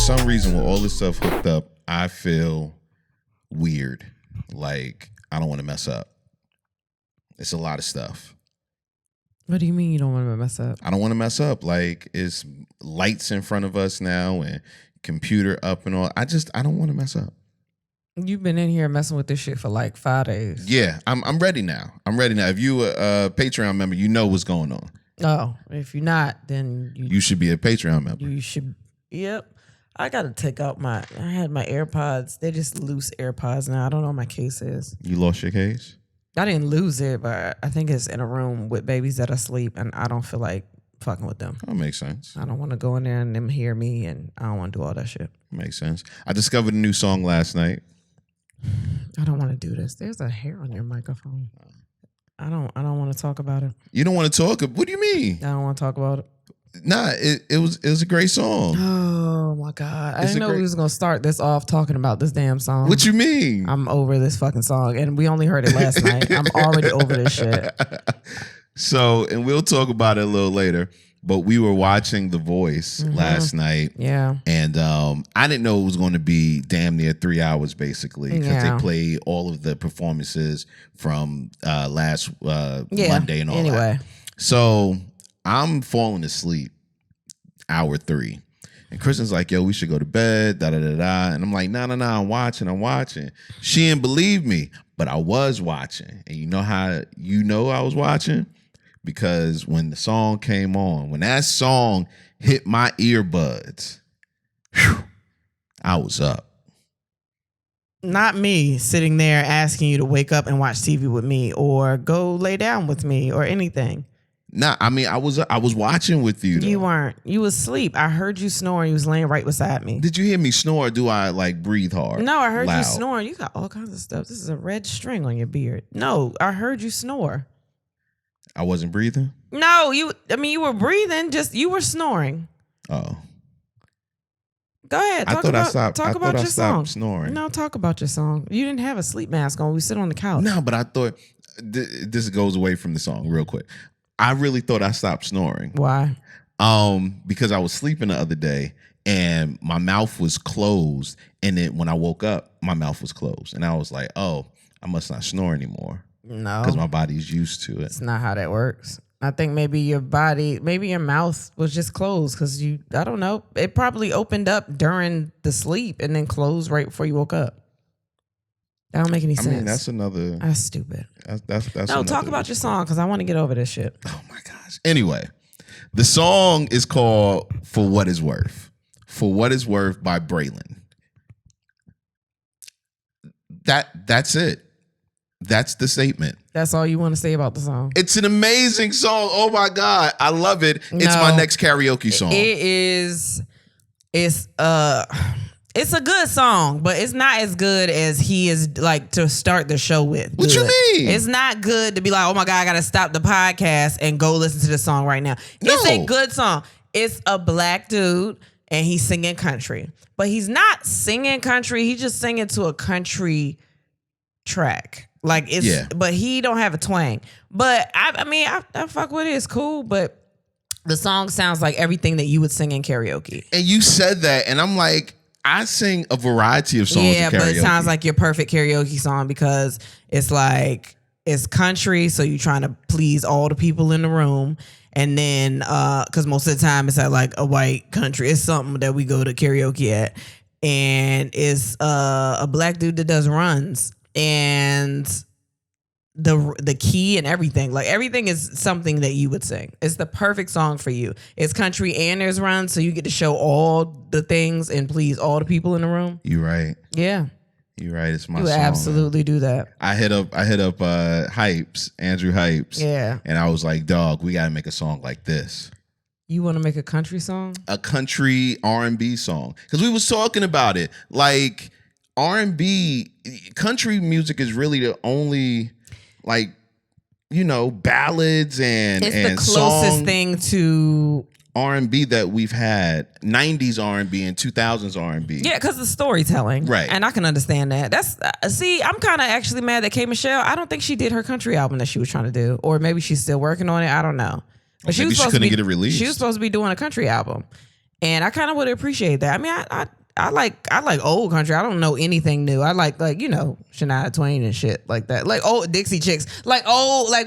some reason, with all this stuff hooked up, I feel weird. Like, I don't want to mess up. It's a lot of stuff. What do you mean you don't want to mess up? I don't want to mess up. Like, it's lights in front of us now and computer up and all. I don't want to mess up. You've been in here messing with this shit for like 5 days. Yeah, I'm ready now. If you a Patreon member, you know what's going on. Oh, if you're not, then you should be a Patreon member. You should. Yep. I got to take out I had my AirPods. They're just loose AirPods now. I don't know what my case is. You lost your case? I didn't lose it, but I think it's in a room with babies that are asleep, and I don't feel like fucking with them. That makes sense. I don't want to go in there and them hear me, and I don't want to do all that shit. Makes sense. I discovered a new song last night. I don't want to do this. There's a hair on your microphone. I don't want to talk about it. You don't want to talk? What do you mean? I don't want to talk about it. Nah, it was a great song. Oh my God. I didn't know we was going to start this off talking about this damn song. What you mean? I'm over this fucking song. And we only heard it last night. I'm already over this shit. So, and we'll talk about it a little later, but we were watching The Voice last night. Yeah. And I didn't know it was going to be damn near 3 hours, basically, because they played all of the performances from last Monday and all that. So I'm falling asleep, hour 3. And Kristen's like, yo, we should go to bed, da-da-da-da. And I'm like, no, I'm watching. She didn't believe me, but I was watching. And you know how I was watching? Because when the song came on, when that song hit my earbuds, whew, I was up. Not me sitting there asking you to wake up and watch TV with me or go lay down with me or anything. Nah, I mean, I was watching with you, though. You weren't. You was asleep. I heard you snoring. You was laying right beside me. Did you hear me snore or do I, like, breathe hard? No, I heard loud? You snoring. You got all kinds of stuff. This is a red string on your beard. No, I heard you snore. I wasn't breathing? No, you were breathing, just you were snoring. Oh. Go ahead. Talk about your song. Snoring. No, talk about your song. You didn't have a sleep mask on. We sit on the couch. No, but I thought, this goes away from the song real quick. I really thought I stopped snoring. Why? Because I was sleeping the other day and my mouth was closed. And then when I woke up, my mouth was closed. And I was like, oh, I must not snore anymore. No. Because my body's used to it. It's not how that works. I think maybe your mouth was just closed because I don't know. It probably opened up during the sleep and then closed right before you woke up. That don't make any sense. I mean, that's another. That's stupid. That's no, talk about your song because I want to get over this shit. Oh my gosh. Anyway, the song is called "For What Is Worth." "For What Is Worth" by Braylon. That's it. That's the statement. That's all you want to say about the song? It's an amazing song. Oh my God. I love it. It's my next karaoke song. It is. It's a good song, but it's not as good as he is like to start the show with. What you mean? It's not good to be like, oh my God, I got to stop the podcast and go listen to the song right now. No. It's a good song. It's a black dude and he's singing country, but he's not singing country. He's just singing to a country track. Like but he don't have a twang. But I fuck with it. It's cool, but the song sounds like everything that you would sing in karaoke. And you said that, and I'm like, I sing a variety of songs in karaoke. But it sounds like your perfect karaoke song because it's like, it's country, so you're trying to please all the people in the room. And then, because most of the time it's at like a white country. It's something that we go to karaoke at. And it's a black dude that does runs. And the key and everything, like everything is something that you would sing. It's the perfect song for you. It's country and there's runs, so you get to show all the things and please all the people in the room. You right. Yeah. You right. It's my song. You absolutely do that. I hit up Hypes, Andrew Hypes. Yeah. And I was like, dog, we gotta make a song like this. You want to make a country song? A country R&B song. Because we was talking about it. Like R&B, country music is really the only, like, you know, ballads and it's the closest thing to R&B that we've had. 90s R&B and 2000s R&B. Yeah, because the storytelling. Right. And I can understand that. That's I'm kind of actually mad that K. Michelle, I don't think she did her country album that she was trying to do. Or maybe she's still working on it. I don't know. But maybe she couldn't get it released. She was supposed to be doing a country album. And I kind of would appreciate that. I mean, I like old country. I don't know anything new. I like Shania Twain and shit like that. Like old Dixie Chicks. Like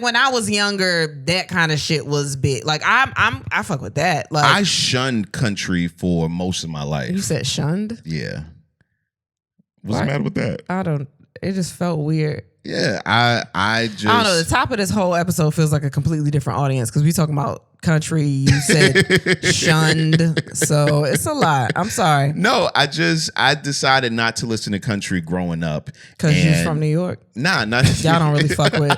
when I was younger, that kind of shit was big. Like I fuck with that. Like I shunned country for most of my life. You said shunned? Yeah. What's the matter with that? It just felt weird. Yeah, I don't know. The top of this whole episode feels like a completely different audience because we talking about country. You said shunned, so it's a lot. I'm sorry. No, I decided not to listen to country growing up because you're from New York. Nah, not y'all don't really fuck with.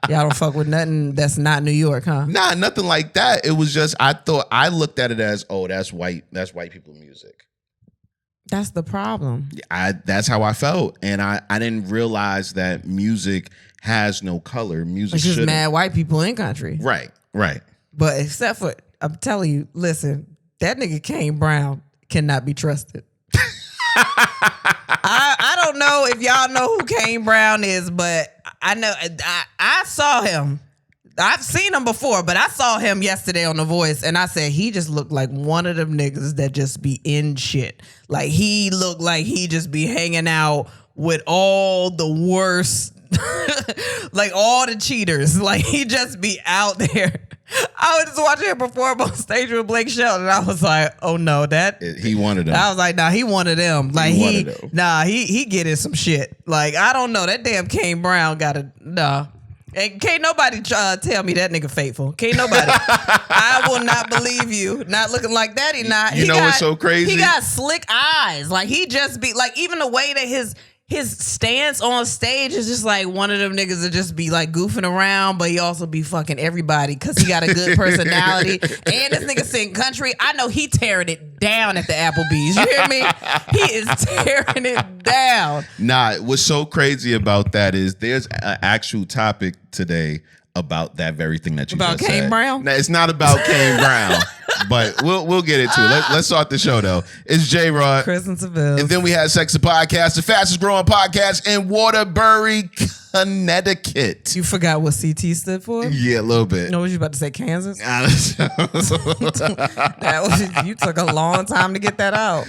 Y'all don't fuck with nothing that's not New York, huh? Nah, nothing like that. It was just I looked at it as that's white people music. That's the problem. That's how I felt, and I didn't realize that music has no color. Music it's just mad white people in country. Right. But except for, I'm telling you, listen, that nigga Kane Brown cannot be trusted. I don't know if y'all know who Kane Brown is, but I know I saw him. I've seen him before, but I saw him yesterday on The Voice, and I said he just looked like one of them niggas that just be in shit. Like he looked like he just be hanging out with all the worst, like all the cheaters. Like he just be out there. I was just watching him perform on stage with Blake Shelton, and I was like, "Oh no, he wanted them." I was like, "Nah, he wanted them. Like he getting some shit. Like I don't know, that damn Kane Brown got a nah." And can't nobody tell me that nigga faithful. Can't nobody. I will not believe you. Not looking like that. He not. You know what's so crazy? He got slick eyes. Like he just be like, even the way that his stance on stage is just like one of them niggas that just be like goofing around, but he also be fucking everybody because he got a good personality. And this nigga sing country. I know he tearing it down at the Applebee's. You hear me? He is tearing it down. Nah, what's so crazy about that is there's an actual topic today about that very thing that you about just said. About Kane Brown? Now, it's not about Kane Brown, but we'll get into it. Let's start the show though. It's J-Rod, Kristen Sivills, and then we had Sex the Podcast, the fastest growing podcast in Waterbury, Connecticut. You forgot what CT stood for? Yeah, a little bit. No, was you about to say Kansas? You took a long time to get that out.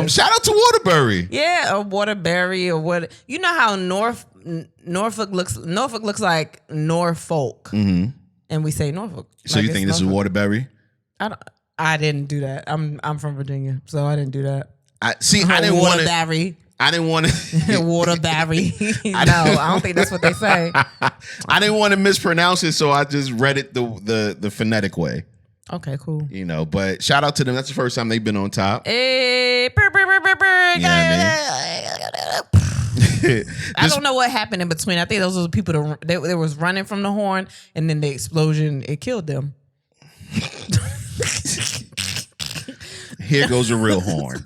Shout out to Waterbury. Yeah, or Waterbury or what? You know how Norfolk looks like Norfolk, mm-hmm. and we say Norfolk. So you think this is Waterbury? I didn't do that. I'm from Virginia, so I didn't do that. I didn't want to. I didn't want to Waterbury. No, I don't think that's what they say. I didn't want to mispronounce it, so I just read it the phonetic way. Okay, cool. You know, but shout out to them. That's the first time they've been on top. Hey, I don't know what happened in between. I think those were the people that was running from the horn, and then the explosion, it killed them. Here goes a real horn.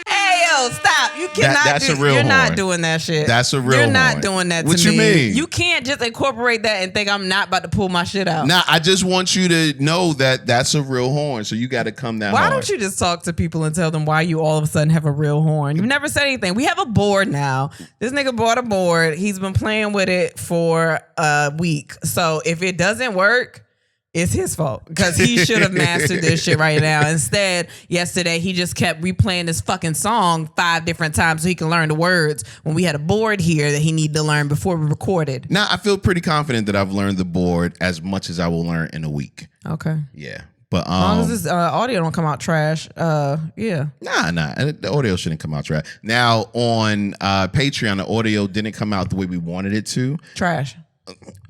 Hey, yo, stop. You cannot that's a real You're horn. Not doing that shit. That's a real You're horn. not doing that to me. What you mean? You can't just incorporate that and think I'm not about to pull my shit out. Nah, I just want you to know that that's a real horn, so you got to come down. Why don't you just talk to people and tell them why you all of a sudden have a real horn? You've never said anything. We have a board now. This nigga bought a board. He's been playing with it for a week. So if it doesn't work, it's his fault because he should have mastered this shit right now. Instead, yesterday, he just kept replaying this fucking song 5 different times so he can learn the words when we had a board here that he needed to learn before we recorded. Now, I feel pretty confident that I've learned the board as much as I will learn in a week. Okay. Yeah. But as long as this audio don't come out trash, yeah. Nah. The audio shouldn't come out trash. Now, on Patreon, the audio didn't come out the way we wanted it to. Trash.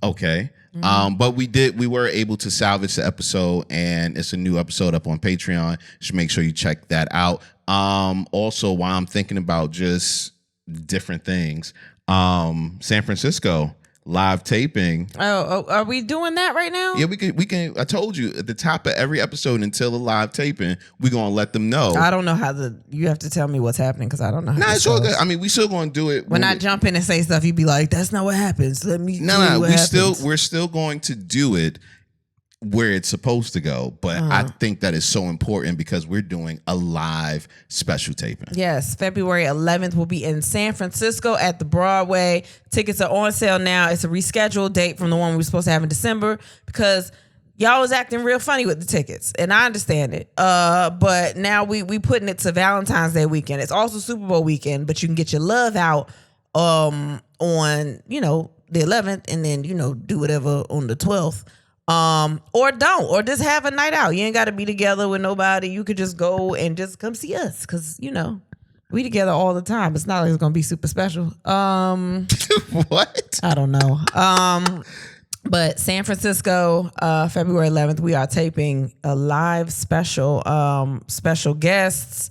Okay. But we were able to salvage the episode, and it's a new episode up on Patreon. You should make sure you check that out. Also, while I'm thinking about just different things, San Francisco live taping. Oh, are we doing that right now? Yeah, we can. I told you at the top of every episode until the live taping, we're gonna let them know. I don't know how you have to tell me what's happening because I don't know how it's all good. I mean, we still gonna do it. When I jump in and say stuff, you'd be like, that's not what happens. Let me we're still going to do it where it's supposed to go, but I think that is so important because we're doing a live special taping. Yes, February 11th will be in San Francisco at the Broadway. Tickets are on sale now. It's a rescheduled date from the one we were supposed to have in December because y'all was acting real funny with the tickets, and I understand it. But now we putting it to Valentine's Day weekend. It's also Super Bowl weekend, but you can get your love out on the 11th, and then do whatever on the 12th. Or don't, or just have a night out. You ain't got to be together with nobody. You could just go and just come see us, because we together all the time. It's not like it's gonna be super special. What? I don't know. But San Francisco, February 11th, we are taping a live special. Special guests,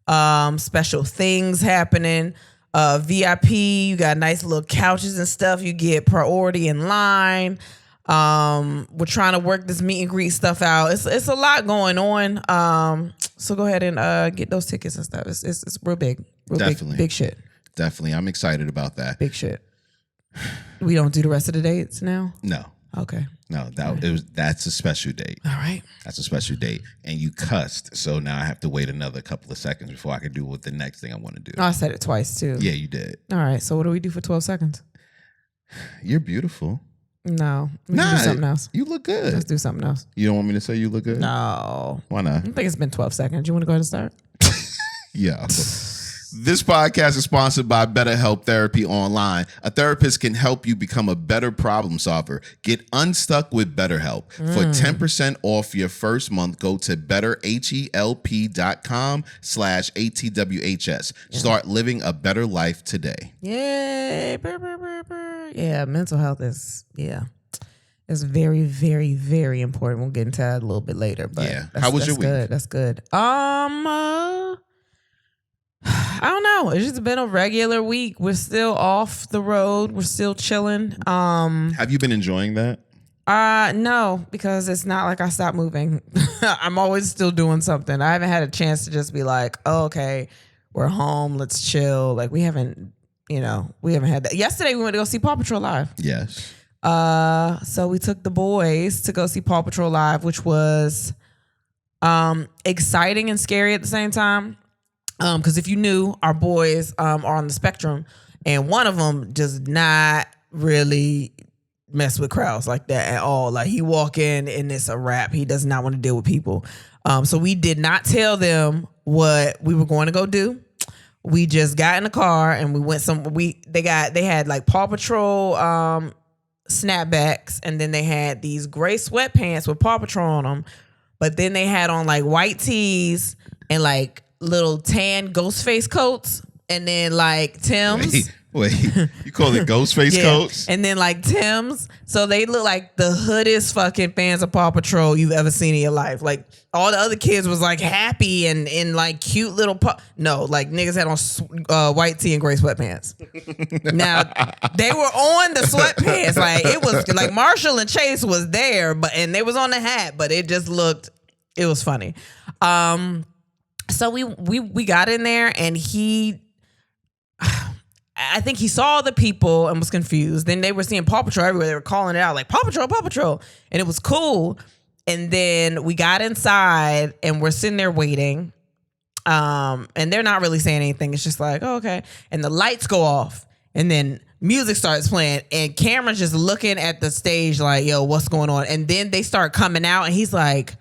special things happening. VIP, you got nice little couches and stuff. You get priority in line. We're trying to work this meet and greet stuff out. It's a lot going on. So go ahead and get those tickets and stuff. It's real big. Definitely. Big shit. Definitely. I'm excited about that. Big shit. We don't do the rest of the dates now? No. Okay. No, that's a special date. All right. That's a special date. And you cussed, so now I have to wait another couple of seconds before I can do what the next thing I want to do. Oh, I said it twice too. Yeah, you did. All right. So what do we do for 12 seconds? You're beautiful. No. We can do something else. You look good. Let's do something else. You don't want me to say you look good? No. Why not? I think it's been 12 seconds. You want to go ahead and start? Yeah. This podcast is sponsored by BetterHelp Therapy Online. A therapist can help you become a better problem solver. Get unstuck with BetterHelp. For 10% off your first month, go to betterhelp.com/ATWHS. Start living a better life today. Yay. Yeah, mental health is, it's very, very, very important. We'll get into that a little bit later. But yeah. How was your week? That's good. I don't know. It's just been a regular week. We're still off the road. We're still chilling. Have you been enjoying that? No, because it's not like I stopped moving. I'm always still doing something. I haven't had a chance to just be like, oh, okay, we're home. Let's chill. Like we haven't had that. Yesterday we went to go see Paw Patrol live. Yes. So we took the boys to go see Paw Patrol live, which was exciting and scary at the same time. Because if you knew, our boys are on the spectrum, and one of them does not really mess with crowds like that at all. Like he walk in and it's a wrap. He does not want to deal with people. So we did not tell them what we were going to go do. We just got in the car and we went they had like Paw Patrol snapbacks, and then they had these gray sweatpants with Paw Patrol on them, but then they had on like white tees and like little tan Ghostface coats, and then like Tim's. Wait, you call it Ghostface coats? And then like Tim's. So they look like the hoodest fucking fans of Paw Patrol you've ever seen in your life. Like all the other kids was like happy and in like cute little no, like niggas had on white tee and gray sweatpants. Now they were on the sweatpants. Like it was like Marshall and Chase was there, and they was on the hat, but it was funny. So we got in there, and I think he saw the people and was confused. Then they were seeing Paw Patrol everywhere. They were calling it out like Paw Patrol, Paw Patrol. And it was cool. And then we got inside and we're sitting there waiting. And they're not really saying anything. It's just like, oh, okay. And the lights go off. And then music starts playing. And Cameron's just looking at the stage like, yo, what's going on? And then they start coming out. And he's like,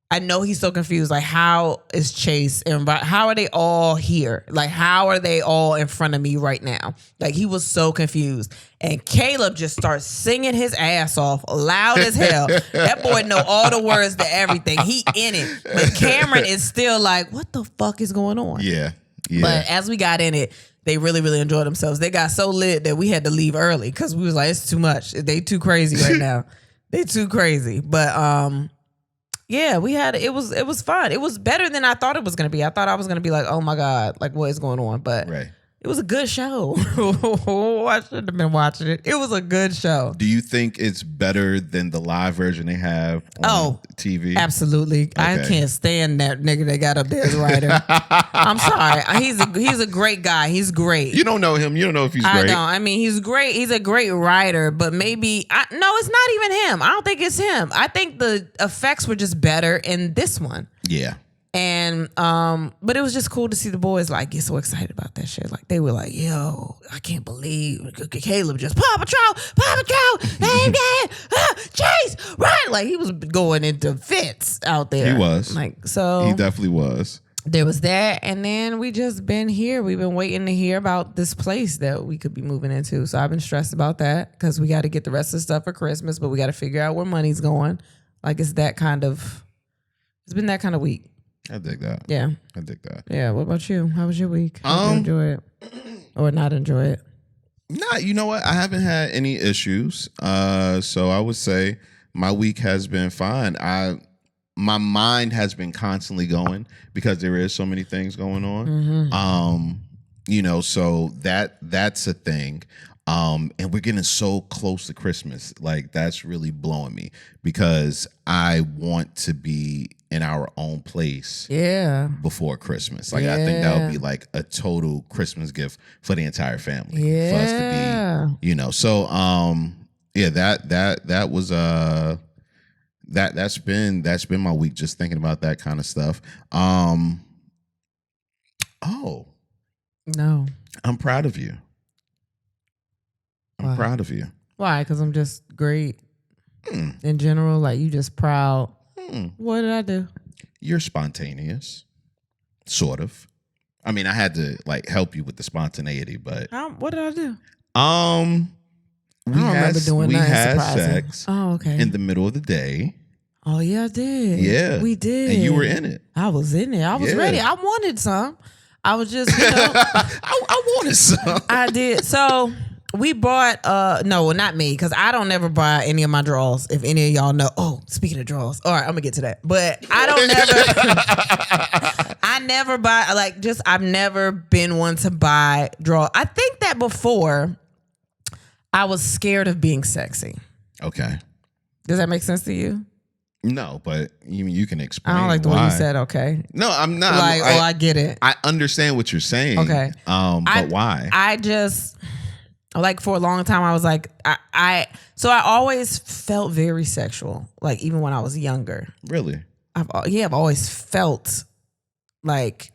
I know he's so confused. Like, how is Chase and how are they all here? Like, how are they all in front of me right now? Like, he was so confused. And Caleb just starts singing his ass off loud as hell. That boy know all the words to everything. He in it. But Cameron is still like, what the fuck is going on? Yeah. But as we got in it, they really, really enjoyed themselves. They got so lit that we had to leave early because we was like, it's too much. They too crazy right now. They too crazy. But yeah, it was fun. It was better than I thought it was going to be. I thought I was going to be like, oh my God, like what is going on? But it was a good show. I should have been watching it. It was a good show. Do you think it's better than the live version they have on TV? Absolutely. Okay. I can't stand that nigga they got up there as writer. I'm sorry. He's a great guy. He's great. You don't know him. You don't know if he's great. I don't. I mean, he's great. He's a great writer, but maybe no, it's not even him. I don't think it's him. I think the effects were just better in this one. Yeah. And but it was just cool to see the boys like get so excited about that shit. Like they were like, "Yo, I can't believe Caleb just Paw Patrol, Chase, run!" like he was going into fits out there. He was. Like, so he definitely was. There was that, and then we just been here. We've been waiting to hear about this place that we could be moving into. So I've been stressed about that because we got to get the rest of the stuff for Christmas, but we got to figure out where money's going. Like it's been that kind of week. I dig that. Yeah. I dig that. Yeah. What about you? How was your week? How did you enjoy it or not enjoy it? Nah, you know what? I haven't had any issues. So I would say my week has been fine. My mind has been constantly going because there is so many things going on. Mm-hmm. So that's a thing. And we're getting so close to Christmas. Like that's really blowing me because I want to be in our own place before Christmas. Like I think that would be like a total Christmas gift for the entire family. For us to be, So that was that's been my week just thinking about that kind of stuff. No. I'm proud of you. I'm proud of you. Why? Because I'm just great in general. Like you just proud. What did I do? You're spontaneous, sort of. I mean, I had to like help you with the spontaneity, but what did I do? We had sex. Oh, okay. In the middle of the day. Oh yeah, I did. Yeah, we did. And you were in it. I was in it. I was ready. I wanted some. I was just, I wanted some. I did. So we bought. No, not me, because I don't never buy any of my drawers. If any of y'all know. Oh, speaking of drawers. All right, I'm gonna get to that. But I don't never. I never buy. Like, just I've never been one to buy drawers. I think that before. I was scared of being sexy. Okay. Does that make sense to you? No, but you can explain. I don't like the way you said okay. No, I'm not. Like, I get it. I understand what you're saying. Okay. But why? I just, like, for a long time, I was like, so I always felt very sexual, like, even when I was younger. Really? I've always felt like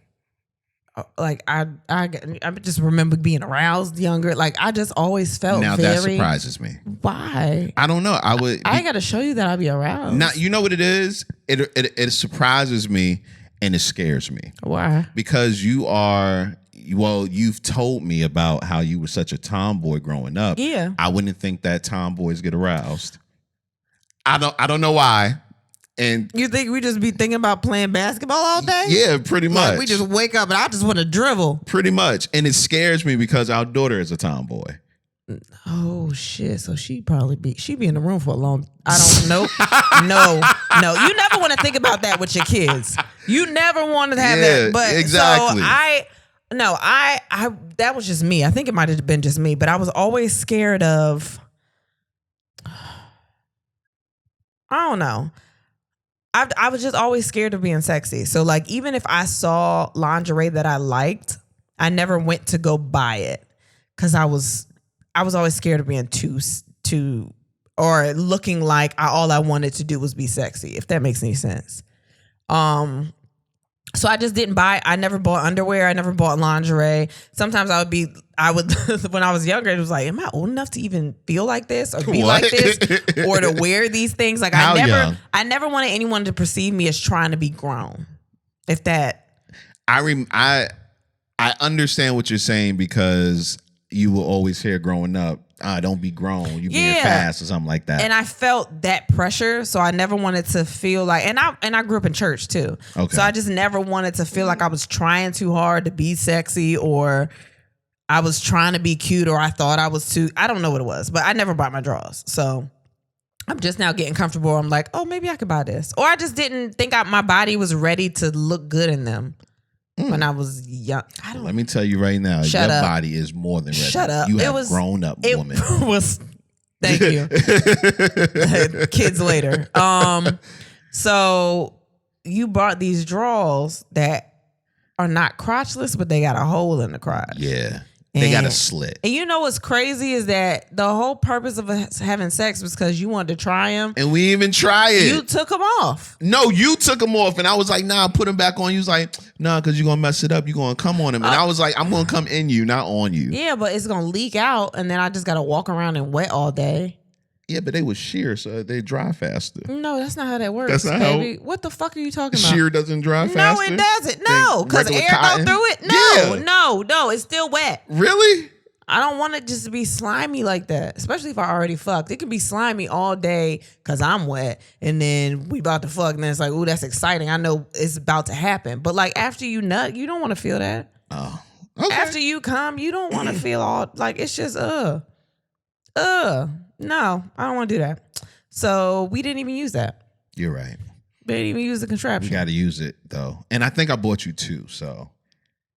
I just remember being aroused younger. Like I just always felt that surprises me. Why? I don't know. I got to show you that I'd be aroused. Now you know what it is. It surprises me and it scares me. Why? Because you've told me about how you were such a tomboy growing up. Yeah. I wouldn't think that tomboys get aroused. I don't know why. And you think we just be thinking about playing basketball all day? Yeah, pretty much. Like we just wake up and I just want to dribble. Pretty much. And it scares me because our daughter is a tomboy. Oh shit. So she be in the room for a long I don't know. No. You never want to think about that with your kids. You never want to have that. But exactly. So I that was just me. I think it might have been just me, but I was always scared of I don't know. I was just always scared of being sexy. So like even if I saw lingerie that I liked, I never went to go buy it because I was always scared of being too or looking like all I wanted to do was be sexy. If that makes any sense. So I just didn't buy. I never bought underwear. I never bought lingerie. Sometimes I would when I was younger, it was like, am I old enough to even feel like this or be like this or to wear these things? Like I never wanted anyone to perceive me as trying to be grown. If that, I understand what you're saying because you will always hear growing up, don't be grown, you being fast or something like that. And I felt that pressure, so I never wanted to feel like, and I grew up in church too. Okay. So I just never wanted to feel like I was trying too hard to be sexy or I was trying to be cute or I thought I was too, I don't know what it was, but I never bought my drawers. So I'm just now getting comfortable. I'm like, oh, maybe I could buy this. Or I just didn't think my body was ready to look good in them. When I was young. Let me tell you right now, your body is more than ready. Shut up. You have grown up woman. Thank you. Kids later. So you bought these drawers that are not crotchless, but they got a hole in the crotch. Yeah. They got a slit. And you know what's crazy is that the whole purpose of having sex was because you wanted to try them. And we even try it. You took them off. No, you took them off. And I was like, nah, put them back on. You was like, nah, because you're going to mess it up. You're going to come on them. And I was like, I'm going to come in you, not on you. Yeah, but it's going to leak out. And then I just got to walk around and wet all day. Yeah, but they was sheer, so they dry faster. No, that's not how that works. That's not baby. What the fuck are you talking about? Sheer doesn't dry faster? No, it doesn't. No, because air go through it. No, it's still wet. Really? I don't want it just to be slimy like that, especially if I already fucked. It can be slimy all day because I'm wet, and then we about to fuck, and then it's like, ooh, that's exciting. I know it's about to happen. But like after you nut, you don't want to feel that. Oh. Okay. After you come, you don't want to feel all like it's just no, I don't want to do that. So we didn't even use that. You're right. We didn't even use the contraption. We got to use it though, and I think I bought you 2. So,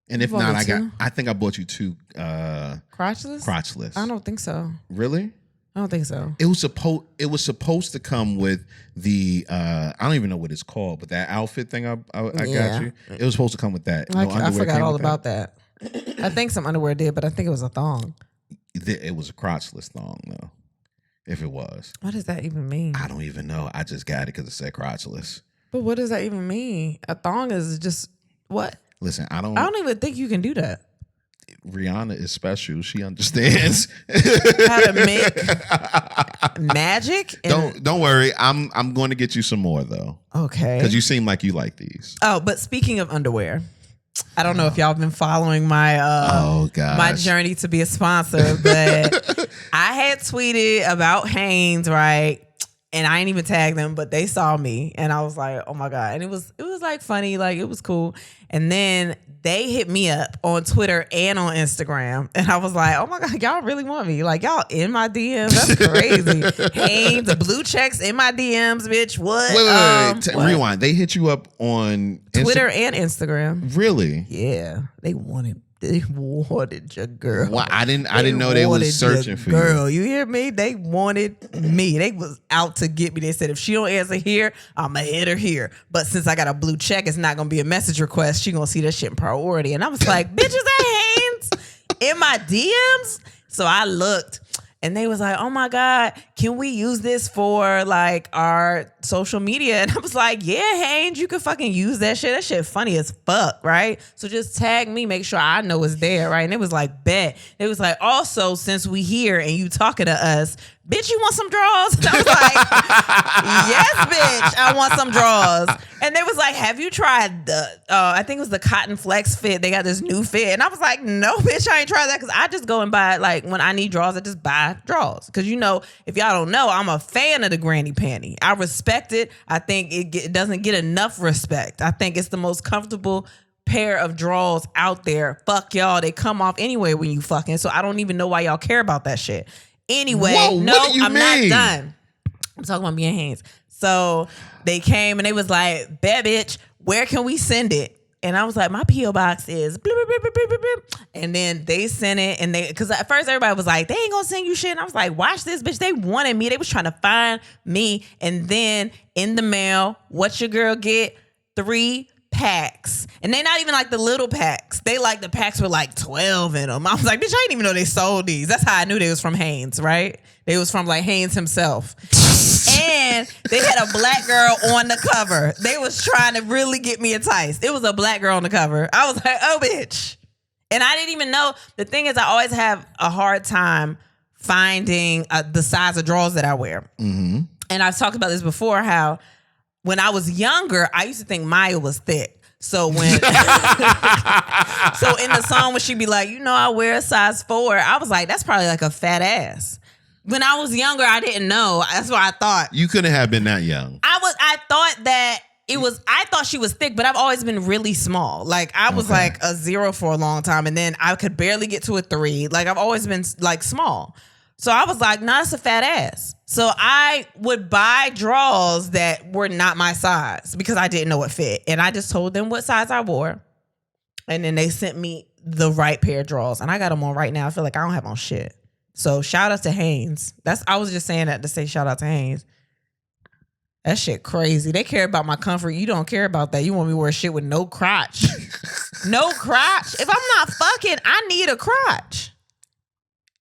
and if not, I think I bought you 2 crotchless. Crotchless. I don't think so. Really? I don't think so. It was supposed to come with the I don't even know what it's called, but that outfit thing I got you. It was supposed to come with that. I forgot all about that. I think some underwear did, but I think it was a thong. It was a crotchless thong though. If it was. What does that even mean? I don't even know. I just got it because it said crotchless. But what does that even mean? A thong is just what? Listen, I don't even think you can do that. Rihanna is special. She understands how to make magic. Don't worry. I'm going to get you some more though. Okay. Because you seem like you like these. Oh, but speaking of underwear, I don't know if y'all have been following my my journey to be a sponsor, but I had tweeted about Hanes, right? And I ain't even tagged them, but they saw me, and I was like, "Oh my god!" And it was like funny, like it was cool. And then they hit me up on Twitter and on Instagram, and I was like, "Oh my god, y'all really want me? Like y'all in my DMs? That's crazy." Hanes, the blue checks in my DMs, bitch. What? Wait. Rewind. They hit you up on Twitter and Instagram. Really? Yeah, they wanted your girl. Well, I didn't know they was searching for you. Girl, you hear me? They wanted me. They was out to get me. They said if she don't answer here, I'ma hit her here. But since I got a blue check, it's not gonna be a message request. She gonna see that shit in priority. And I was like, bitch, is that Hanes in my DMs? So I looked. And they was like, oh my God, can we use this for like our social media? And I was like, yeah, Hanes, you can fucking use that shit. That shit funny as fuck, right? So just tag me, make sure I know it's there, right? And it was like, bet. It was like, also, since we here and you talking to us, bitch, you want some draws? And I was like, yes, bitch, I want some draws. And they was like, have you tried the, I think it was the Cotton Flex fit. They got this new fit. And I was like, no, bitch, I ain't tried that because I just go and buy, like, when I need draws, I just buy draws. Because, you know, if y'all don't know, I'm a fan of the granny panty. I respect it. I think it doesn't get enough respect. I think it's the most comfortable pair of drawers out there. Fuck y'all. They come off anyway when you fucking. So I don't even know why y'all care about that shit. Anyway, whoa, no, I'm not done. I'm talking about being Hanes. So they came and they was like, bet, bitch, where can we send it? And I was like, my P.O. box is blah, blah, blah, blah, blah, blah. And then they sent it, and because at first everybody was like, they ain't gonna send you shit. And I was like, watch this, bitch. They wanted me. They was trying to find me. And then in the mail, what your girl get? 3 packs. And they not even like the little packs. They like the packs with like 12 in them. I was like, bitch, I didn't even know they sold these. That's how I knew they was from Hanes, right? They was from like Hanes himself. And they had a black girl on the cover. They was trying to really get me enticed. It was a black girl on the cover. I was like, oh, bitch. And I didn't even know. The thing is, I always have a hard time finding the size of drawers that I wear. Mm-hmm. And I've talked about this before, how when I was younger, I used to think Maya was thick. So when, so in the song when she'd be like, you know, I wear a size 4, I was like, that's probably like a fat ass. When I was younger, I didn't know. That's what I thought. You couldn't have been that young. I thought that I thought she was thick, but I've always been really small. Like I was like a 0 for a long time, and then I could barely get to a 3. Like I've always been like small. So I was like, nah, that's a fat ass. So I would buy drawers that were not my size because I didn't know what fit. And I just told them what size I wore. And then they sent me the right pair of drawers. And I got them on right now. I feel like I don't have on shit. So shout out to Hanes. I was just saying that to say shout out to Hanes. That shit crazy. They care about my comfort. You don't care about that. You want me to wear shit with no crotch. No crotch. If I'm not fucking, I need a crotch.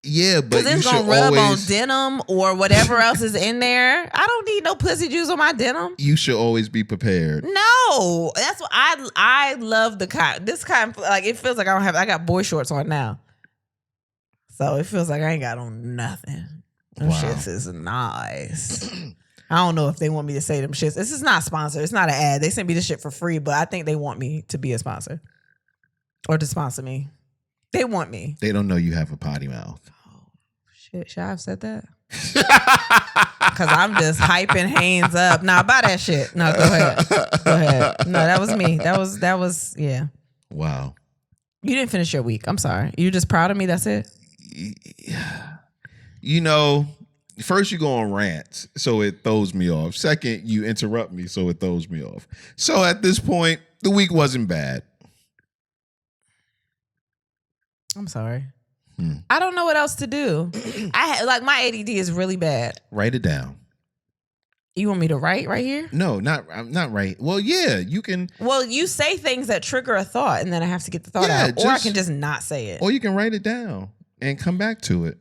Yeah, but it's gonna rub on denim or whatever else is in there. I don't need no pussy juice on my denim. You should always be prepared. No, that's what I love the cotton. This cotton, like it feels like I got boy shorts on now, so it feels like I ain't got on nothing. Them shits is nice. I don't know if they want me to say them shits. This is not sponsored. It's not an ad. They sent me this shit for free, but I think they want me to be a sponsor or to sponsor me. They want me. They don't know you have a potty mouth. Oh, shit. Should I have said that? Because I'm just hyping hands up. Nah, buy that shit. No, go ahead. Go ahead. No, that was me. That was, yeah. Wow. You didn't finish your week. I'm sorry. You're just proud of me. That's it? You know, first you go on rants, so it throws me off. Second, you interrupt me, so it throws me off. So at this point, the week wasn't bad. I'm sorry. I don't know what else to do. My ADD is really bad. Write it down. You want me to write right here? No, I'm not right. Well, yeah, you can. Well, you say things that trigger a thought, and then I have to get the thought out, or I can just not say it. Or you can write it down and come back to it.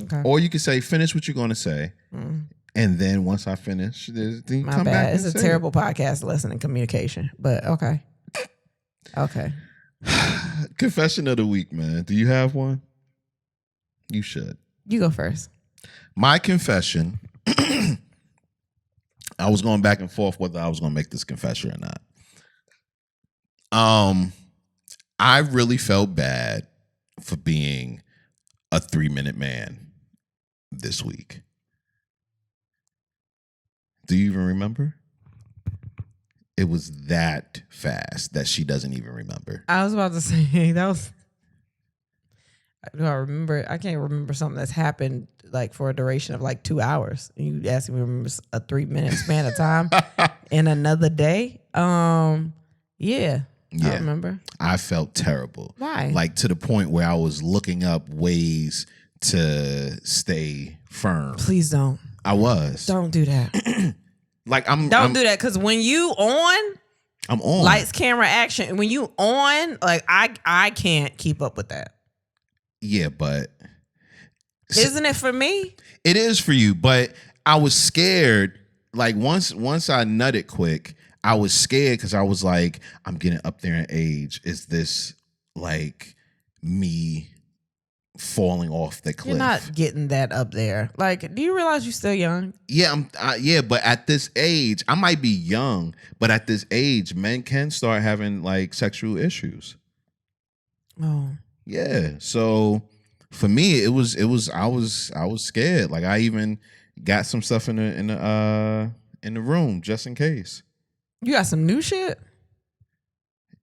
Okay. Or you can say, finish what you're going to say, and then once I finish, then you My come bad. back. It's a terrible podcast lesson in communication, but okay. Okay. Confession of the week, man. Do you have one? You should. You go first. My confession. I was going back and forth whether I was going to make this confession or not. I really felt bad for being a 3-minute man this week. Do you even remember? It was that fast that she doesn't even remember. I was about to say that was. Do I remember? I can't remember something that's happened like for a duration of like 2 hours. You asking me to remember a 3-minute span of time in another day? Yeah, I remember. I felt terrible. Why? Like to the point where I was looking up ways to stay firm. Please don't. I was. Don't do that. Don't do that, because when you on, I'm on. lights, camera, action. When you on, like I can't keep up with that. Yeah, but isn't it for me? It is for you, but I was scared. Like once I nutted quick, I was scared because I was like, I'm getting up there in age. Is this like me falling off the cliff? You're not getting that up there. Like, do you realize you're still young? Yeah, but at this age, I might be young, but at this age, men can start having like sexual issues. Oh. Yeah. So for me, I was scared. Like I even got some stuff in the room just in case. You got some new shit?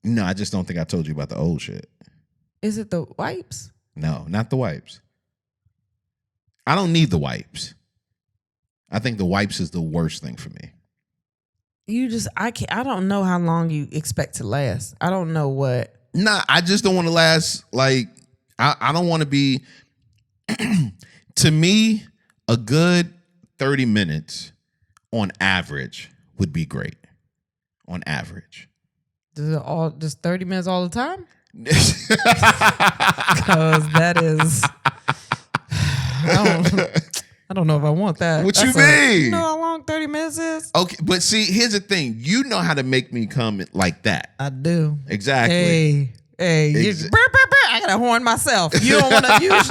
No, I just don't think I told you about the old shit. Is it the wipes? No, not the wipes. I don't need the wipes. I think the wipes is the worst thing for me. I don't know how long you expect to last. I don't know what. Nah, I just don't want to last. Like, I don't want to be. To me, a good 30 minutes on average would be great. On average. Does it all just 30 minutes all the time? Because that is. I don't know if I want that. What you mean? You know how long 30 minutes is? Okay, but see, here's the thing. You know how to make me come like that. I do. Exactly. Hey. I gotta horn myself. You don't want to use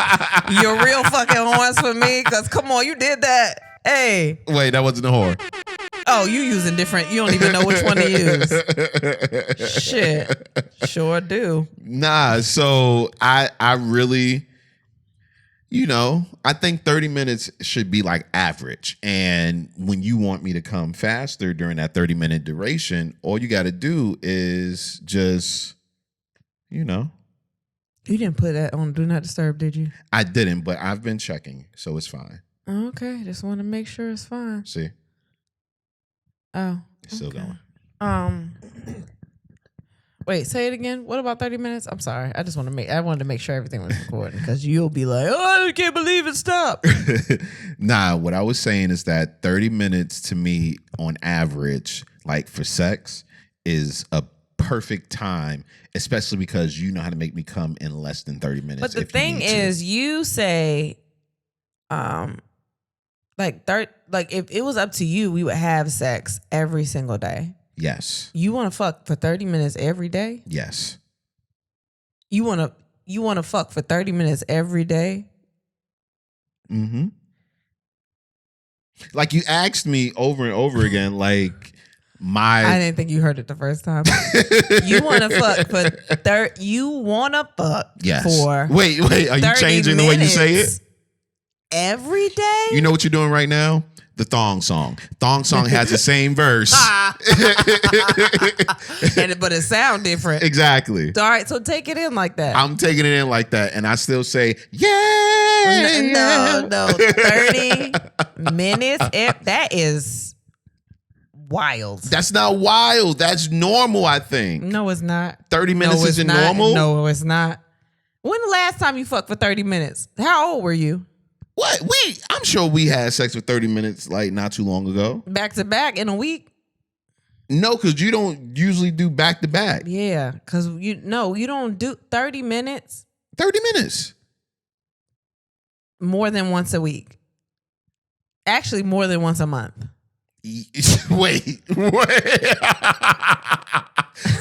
your real fucking horns for me? Because come on, you did that. Hey. Wait, that wasn't a horn. Oh, you using different. You don't even know which one to use. Shit. Sure do. Nah, so I really, I think 30 minutes should be like average. And when you want me to come faster during that 30-minute duration, all you got to do is just, You didn't put that on Do Not Disturb, did you? I didn't, but I've been checking, so it's fine. Okay, just want to make sure it's fine. See? Oh. It's still going. Wait, say it again. What about 30 minutes? I'm sorry. I wanted to make sure everything was recording, because you'll be like, oh, I can't believe it stopped. Nah, what I was saying is that 30 minutes to me on average, like for sex, is a perfect time, especially because you know how to make me come in less than 30 minutes. But the thing is, you say, if it was up to you, we would have sex every single day. Yes. You want to fuck for 30 minutes every day? Yes. You want to fuck for 30 minutes every day? Mm-hmm. Like you asked me over and over again, like I didn't think you heard it the first time. You want to fuck for you want to fuck for Wait, are you changing the way you say it? Every day? You know what you're doing right now? The thong song. Thong song has the same verse. But it sounds different. Exactly. All right, so take it in like that. I'm taking it in like that, and I still say, yeah. No. 30 minutes. That is wild. That's not wild. That's normal, I think. No, it's not. 30 minutes isn't normal? No, it's not. When the last time you fucked for 30 minutes? How old were you? What? I'm sure we had sex for 30 minutes like not too long ago. Back to back in a week? No, because you don't usually do back to back. Yeah, because you don't do 30 minutes. 30 minutes. More than once a week. Actually, more than once a month. Wait.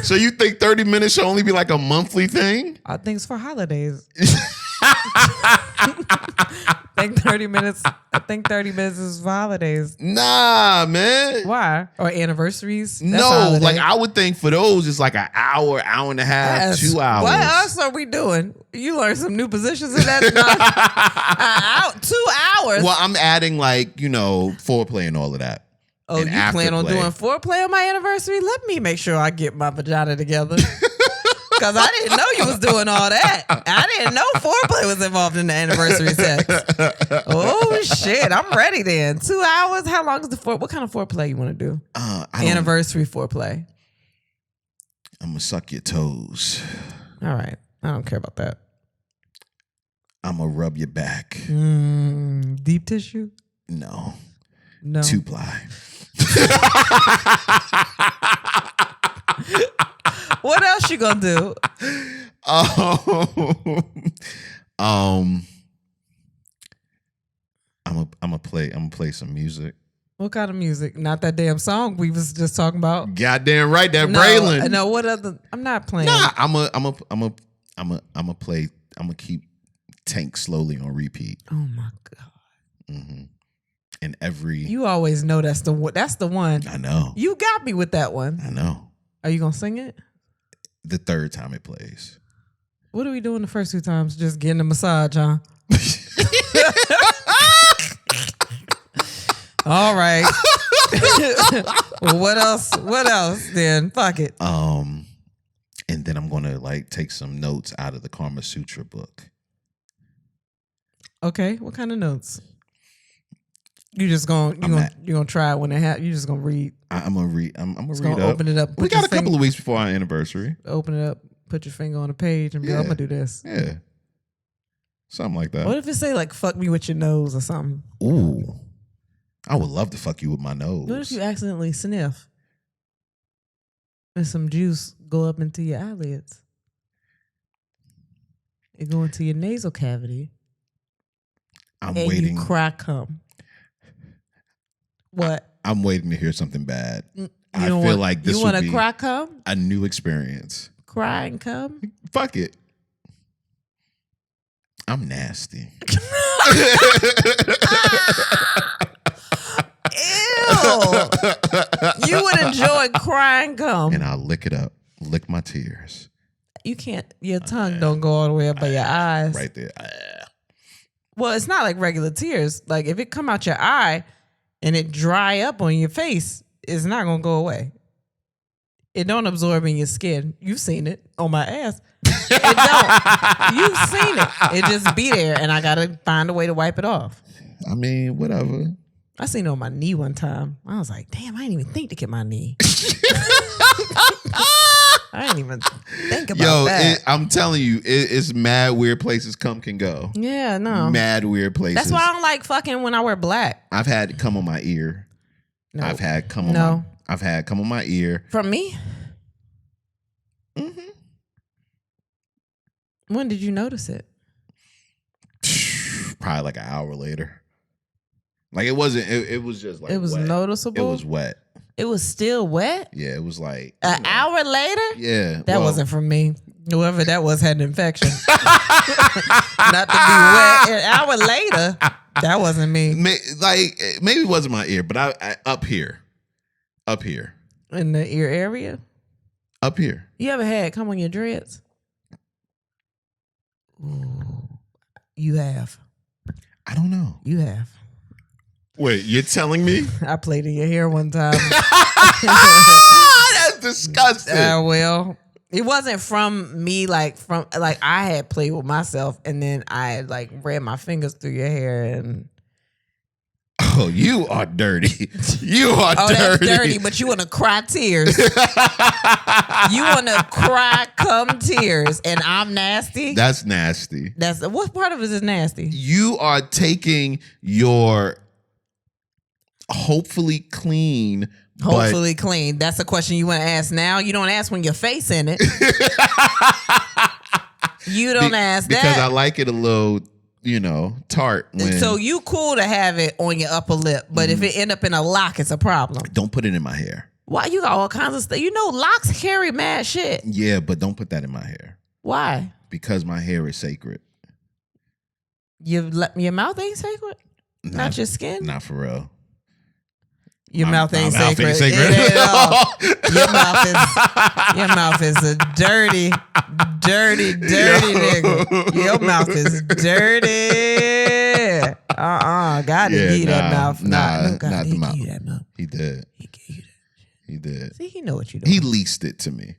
So you think 30 minutes should only be like a monthly thing? I think it's for holidays. I think 30 minutes is for holidays. Nah, man. Why? Or anniversaries? No, like I would think for those it's like an hour and a half, 2 hours. What else are we doing? You learned some new positions in that. 2 hours. Well, I'm adding like, foreplay and all of that. Oh, you plan on doing foreplay on my anniversary? Let me make sure I get my vagina together. Because I didn't know you was doing all that. I didn't know foreplay was involved in the anniversary sex. Oh, shit. I'm ready then. 2 hours? How long is the foreplay? What kind of foreplay you want to do? Anniversary foreplay. I'm going to suck your toes. All right. I don't care about that. I'm going to rub your back. Deep tissue? No. 2-ply. What else you gonna do? I'm gonna play some music. What kind of music? Not that damn song we was just talking about. Goddamn right, that Braylon. No, what other? I'm not playing. Nah, I'm gonna play. I'm gonna keep Tank slowly on repeat. Oh my god. Mm-hmm. And every you always know that's the one. I know. You got me with that one. I know. Are you gonna sing it? The third time it plays. What are we doing the first 2 times? Just getting a massage, huh? All right. Well, what else? What else? Then fuck it. And then I'm gonna take some notes out of the Kama Sutra book. Okay, what kind of notes? You gonna try it when it happens. You just gonna read. I'm gonna read. I'm gonna read. Open it up. We got a couple of weeks before our anniversary. Open it up. Put your finger on a page and be like, I'm gonna do this. Yeah, something like that. What if it say fuck me with your nose or something? Ooh, I would love to fuck you with my nose. What if you accidentally sniff and some juice go up into your eyelids? It go into your nasal cavity. I'm waiting. You cry cum. What? I'm waiting to hear something bad. I feel like this would be cry cum? a new experience. Cry and cum? Fuck it. I'm nasty. Ew. You would enjoy crying cum. And I'll lick it up. Lick my tears. You can't. Your tongue don't go all the way up by your eyes. Right there. Well, it's not like regular tears. Like if it come out your eye and it dry up on your face, it's not gonna go away. It don't absorb in your skin. You've seen it on my ass. It don't. You've seen it. It just be there, and I gotta find a way to wipe it off. I mean, whatever. I seen it on my knee one time. I was like, damn, I didn't even think to get my knee. I didn't even think about that. I'm telling you, it's mad weird places cum can go. Yeah, no. Mad weird places. That's why I don't like fucking when I wear black. I've had cum on my ear. No. I've had cum on my ear. From me? Mm-hmm. When did you notice it? Probably like an hour later. Like it wasn't. It was just like it was wet. Noticeable. It was wet. It was still wet. Yeah, it was like an hour later. Yeah, that wasn't from me. Whoever that was had an infection. Not to be wet. An hour later. That wasn't me. Like maybe it wasn't my ear, but I up here. In the ear area? Up here. You ever had come on your dreads? Ooh, you have. I don't know. You have. Wait, you're telling me? I played in your hair one time. That's disgusting. Well, it wasn't from me, like I had played with myself, and then I like ran my fingers through your hair, and oh, you are dirty. You are dirty. That's dirty, but you want to cry tears. You want to cry, come tears, and I'm nasty. That's nasty. That's what part of it is nasty? You are taking your hopefully clean. Hopefully clean. That's a question you want to ask now. You don't ask when your face in it. You don't ask that. Because I like it a little, tart. So you cool to have it on your upper lip, but if it end up in a lock, it's a problem. Don't put it in my hair. Why? You got all kinds of stuff. Locks carry mad shit. Yeah, but don't put that in my hair. Why? Because my hair is sacred. Your mouth ain't sacred? Not your skin? Not for real. Your mouth ain't sacred. Your mouth is a dirty nigga. Your mouth is dirty. God didn't give you that mouth. Not the mouth. Give you that mouth. He did. He gave you that. He did. See, he know what you doing. He leased it to me.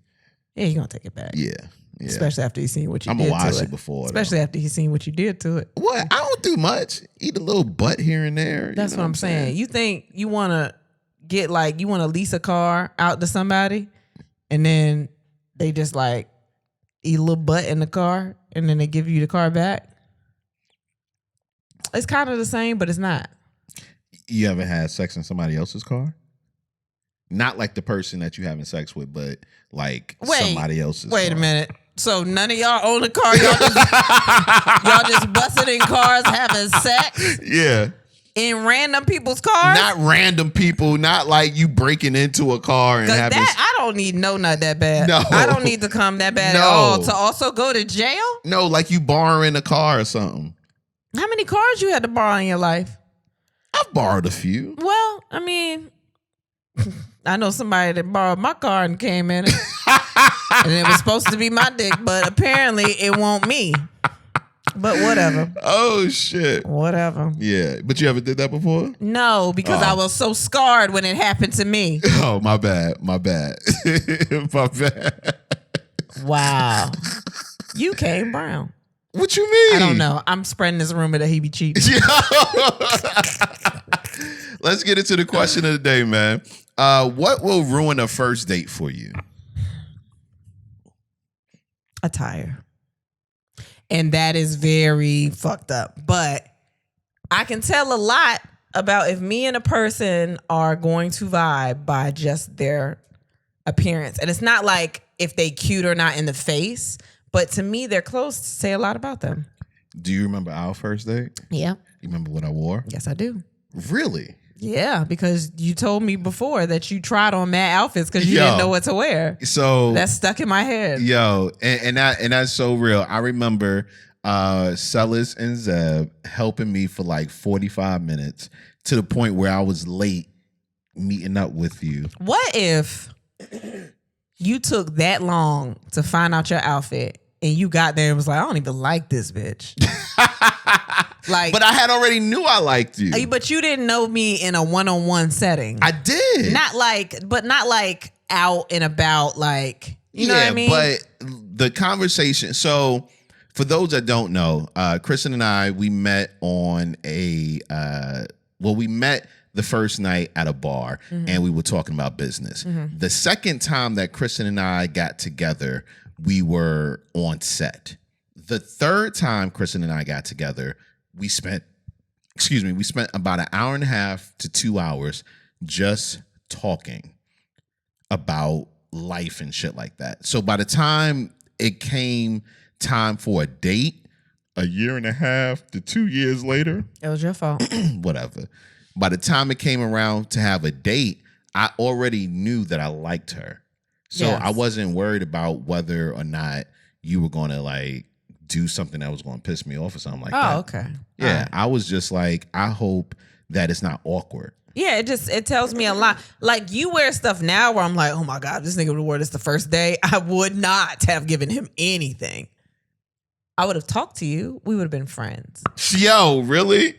Yeah, he gonna take it back. Yeah. Especially after he's seen what you I'm did to it. I'm gonna watch it before. Especially after he's seen what you did to it. What? I don't do much. Eat a little butt here and there. That's what I'm saying. You think you want to you want to lease a car out to somebody, and then they just like eat a little butt in the car, and then they give you the car back? It's kind of the same, but it's not. You ever had sex in somebody else's car? Not like the person that you having sex with, but like somebody else's car. Wait a minute. So none of y'all own a car? Y'all just busted in cars having sex? Yeah. In random people's cars? Not random people. Not like you breaking into a car and having... I don't need no nut that bad. No. I don't need to come that bad at all to also go to jail? No, like you borrowing a car or something. How many cars you had to borrow in your life? I've borrowed a few. Well, I mean... I know somebody that borrowed my car and came in it. And it was supposed to be my dick, but apparently it won't me. But whatever. Oh, shit. Whatever. Yeah. But you ever did that before? No, because I was so scarred when it happened to me. Oh, my bad. My bad. My bad. Wow. You came brown. What you mean? I don't know. I'm spreading this rumor that he be cheating. Let's get into the question of the day, man. What will ruin a first date for you? Attire. And that is very fucked up. But I can tell a lot about if me and a person are going to vibe by just their appearance. And it's not like if they cute or not in the face, but to me, their clothes say a lot about them. Do you remember our first date? Yeah. You remember what I wore? Yes, I do. Really? Yeah, because you told me before that you tried on mad outfits because you didn't know what to wear. So that's stuck in my head. Yo, and that's so real. I remember Celis and Zeb helping me for like 45 minutes to the point where I was late meeting up with you. What if you took that long to find out your outfit and you got there and was like, I don't even like this bitch. But I had already knew I liked you. But you didn't know me in a one-on-one setting. I did. Not like out and about, like, you know what I mean? But the conversation. So for those that don't know, Kristen and I, we met on we met the first night at a bar, and we were talking about business. Mm-hmm. The second time that Kristen and I got together, we were on set. The third time Kristen and I got together, we spent about an hour and a half to 2 hours just talking about life and shit like that. So by the time it came time for a date, a year and a half to 2 years later, it was your fault. Whatever. By the time it came around to have a date, I already knew that I liked her. So I wasn't worried about whether or not you were going to like do something that was going to piss me off or something like that. that. Oh, okay. Yeah, right. I was just like, I hope that it's not awkward. Yeah, it tells me a lot. Like, you wear stuff now where I'm like, oh my God, this nigga would have wore this the first day. I would not have given him anything. I would have talked to you. We would have been friends. Yo, really?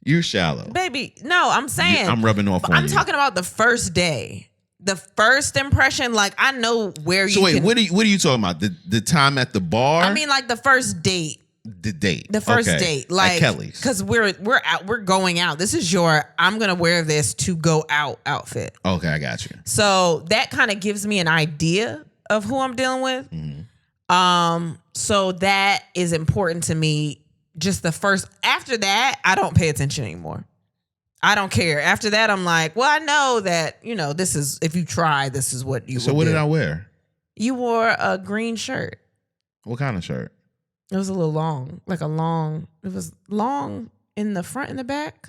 You shallow. Baby, no, I'm saying. I'm rubbing off on you. I'm talking about the first day. The first impression, like, I know where you. So wait, what are you talking about? The time at the bar? I mean, like the first date. The date. The first date, like at Kelly's, because we're going out. This is your I'm gonna wear this to go out outfit. Okay, I got you. So that kind of gives me an idea of who I'm dealing with. Mm-hmm. So that is important to me. Just the first. After that, I don't pay attention anymore. I don't care. After that, I'm like, well, I know that, this is, if you try, this is what you. So what did I wear? You wore a green shirt. What kind of shirt? It was a little long, it was long in the front and the back.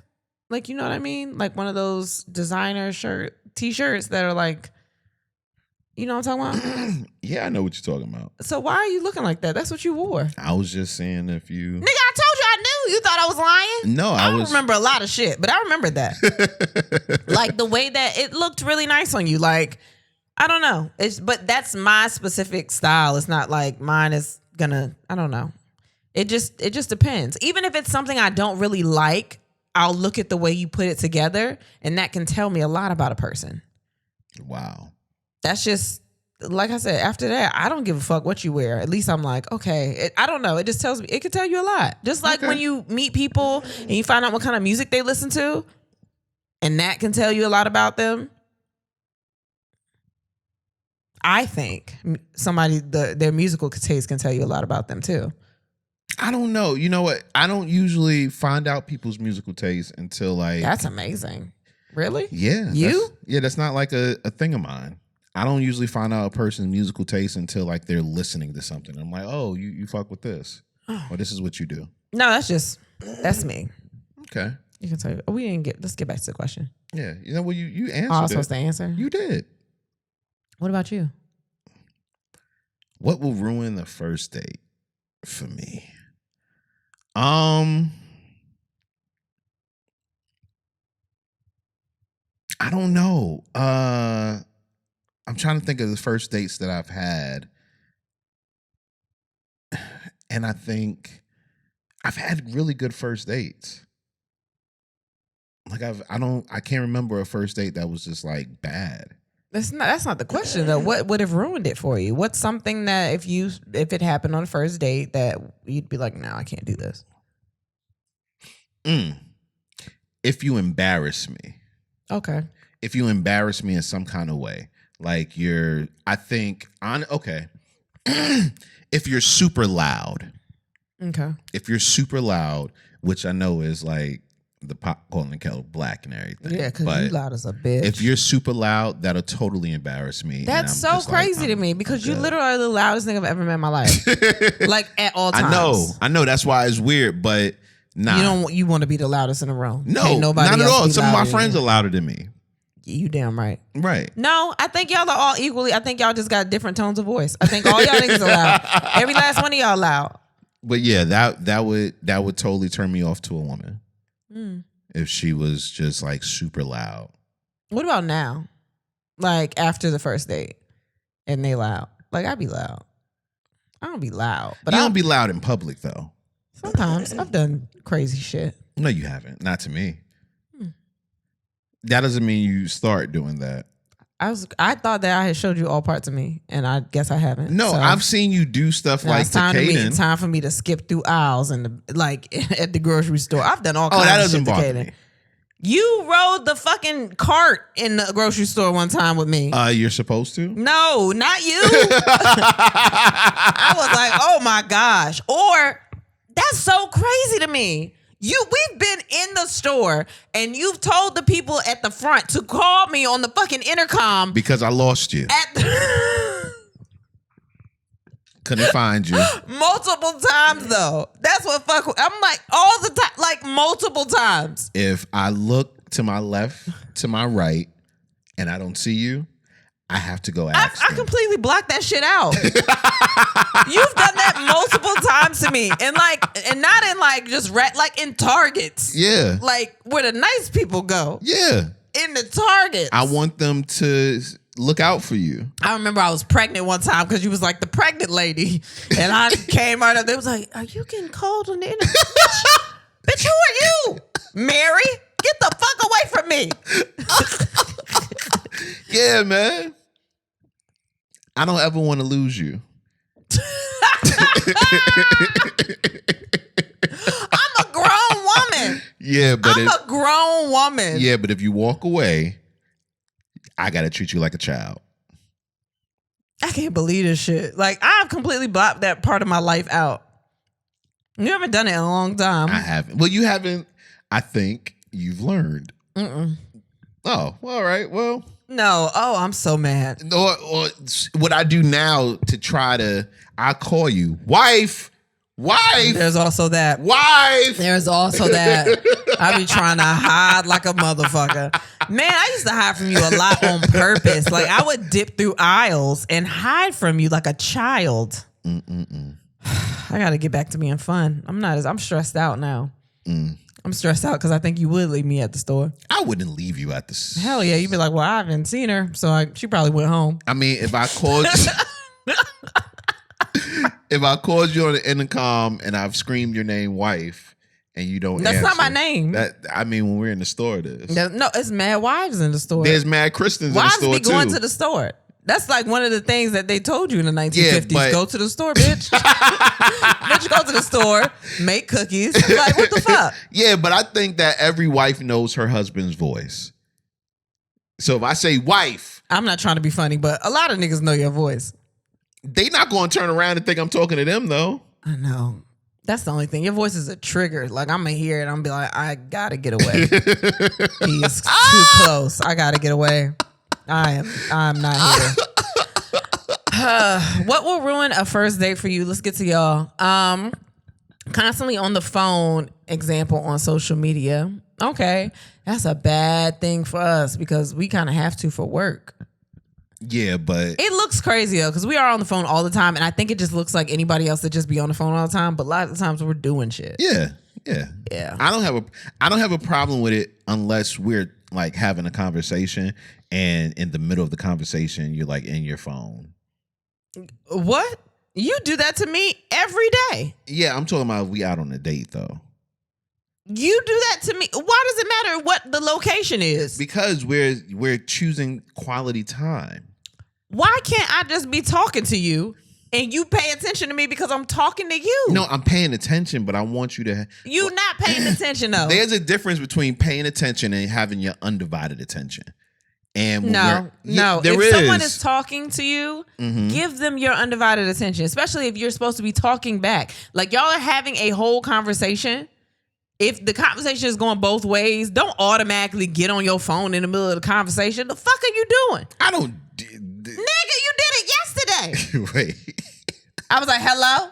Like, you know what I mean? Like one of those designer t-shirts that are like, you know what I'm talking about? Yeah, I know what you're talking about. So why are you looking like that? That's what you wore. I was just saying if you... Nigga, I told you I knew. You thought I was lying? No, I don't remember a lot of shit, but I remember that. Like the way that it looked really nice on you. Like, I don't know. But that's my specific style. It's not like mine is gonna, I don't know. It just depends. Even if it's something I don't really like, I'll look at the way you put it together, and that can tell me a lot about a person. Wow. That's just, like I said, after that, I don't give a fuck what you wear. At least I'm like, okay. I don't know. It just tells me, it can tell you a lot. Just like when you meet people and you find out what kind of music they listen to, and that can tell you a lot about them. I think their musical taste can tell you a lot about them too. I don't know. You know what? I don't usually find out people's musical taste until like... That's amazing. Really? Yeah. That's not like a thing of mine. I don't usually find out a person's musical taste until like they're listening to something. I'm like, oh, you fuck with this. Or this is what you do. No, that's me. Okay. You can tell you. Let's get back to the question. Yeah. You know what? You answered I was supposed to answer? You did. What about you? What will ruin the first date for me? I don't know. I'm trying to think of the first dates that I've had. And I think I've had really good first dates. Like I can't remember a first date that was just like bad. That's not the question though. What would have ruined it for you? What's something that if it happened on a first date that you'd be like, no, I can't do this? If you embarrass me. Okay. If you embarrass me in some kind of way. Like if you're super loud. Okay. If you're super loud, which I know is like the pot calling the kettle black and everything. Yeah, because you loud as a bitch. If you're super loud, that'll totally embarrass me. That's so crazy to me because you literally are the loudest nigga I've ever met in my life. Like at all times. I know. That's why it's weird, but nah. You want to be the loudest in the room. No, not at all. Some of my friends are louder than me. You damn right. Right. No, I think y'all are all equally. I think y'all just got different tones of voice. I think all y'all niggas are loud. Every last one of y'all loud. But yeah, that would totally turn me off to a woman. If she was just like super loud. What about now? Like after the first date and they loud. Like I'd be loud. I don't be loud. But you don't be loud in public though. Sometimes I've done crazy shit. No, you haven't. Not to me. That doesn't mean you start doing that. I thought that I had showed you all parts of me, and I guess I haven't. No, so I've seen you do stuff like it's time for me to skip through aisles and like at the grocery store. I've done all kinds that of doesn't shit to bother Kaden. me. You rode the fucking cart in the grocery store one time with me. You're supposed to? No, not you. I was like, oh my gosh. Or that's so crazy to me. We've been in the store and you've told the people at the front to call me on the fucking intercom. Because I lost you. Couldn't find you. Multiple times though. That's what I'm like all the time, like multiple times. If I look to my left, to my right, and I don't see you, I have to go ask I completely blocked that shit out. You've done that multiple times to me. And not in like just like in Targets. Yeah. Like where the nice people go. Yeah. In the Targets. I want them to look out for you. I remember I was pregnant one time because you was like the pregnant lady. And I came right up there. It was like, are you getting called on the internet? Bitch, who are you? Mary? Get the fuck away from me. Yeah, man. I don't ever want to lose you. I'm a grown woman. Yeah, but I'm a grown woman. Yeah, but if you walk away, I gotta treat you like a child. I can't believe this shit. Like, I've completely blocked that part of my life out. You haven't done it in a long time. I haven't. Well, you haven't. I think you've learned. Mm-mm. Oh, well, all right. Well. No. Oh, I'm so mad. Or what I do now to try to, I call you wife. There's also that. Wife. There's also that. I be trying to hide like a motherfucker. Man, I used to hide from you a lot on purpose. Like I would dip through aisles and hide from you like a child. I got to get back to being fun. I'm stressed out now. I'm stressed out because I think you would leave me at the store. I wouldn't leave you at the Hell yeah. You'd be like, well, I haven't seen her. So she probably went home. I mean, if I called if I called you on the intercom and I've screamed your name wife and you don't That's answer, not my name. I mean, when we're in the store, it is. No, it's mad wives in the store. There's mad Kristens in the store, wives be going too. to the store. That's like one of the things that they told you in the 1950s. Yeah, go to the store, bitch. Bitch, go to the store, make cookies. Like, what the fuck? Yeah, but I think that every wife knows her husband's voice. So if I say wife. I'm not trying to be funny, but a lot of niggas know your voice. They not going to turn around and think I'm talking to them, though. I know. That's the only thing. Your voice is a trigger. Like, I'm going to hear it. I'm going to be like, I got to get away. He is too close. I got to get away. I'm not here. What will ruin a first date for you? Let's get to y'all. Constantly on the phone, example on social media. Okay. That's a bad thing for us because we kind of have to for work. Yeah, but it looks crazy though because we are on the phone all the time, and I think it just looks like anybody else that just be on the phone all the time. But a lot of the times we're doing shit. Yeah. I don't have a problem with it unless we're like having a conversation, and in the middle of the conversation you're like in your phone. What? You do that to me every day. Yeah, I'm talking about we out on a date though. You do that to me. Why does it matter what the location is? Because we're choosing quality time. Why can't I just be talking to you and you pay attention to me because I'm talking to you? No, I'm paying attention, but I want you to. You not paying attention though. There's a difference between paying attention and having your undivided attention. And no. If someone is talking to you, give them your undivided attention, especially if you're supposed to be talking back. Like y'all are having a whole conversation. If the conversation is going both ways, don't automatically get on your phone in the middle of the conversation. The fuck are you doing? I don't. Nigga, you did it yesterday. Wait. I was like, hello.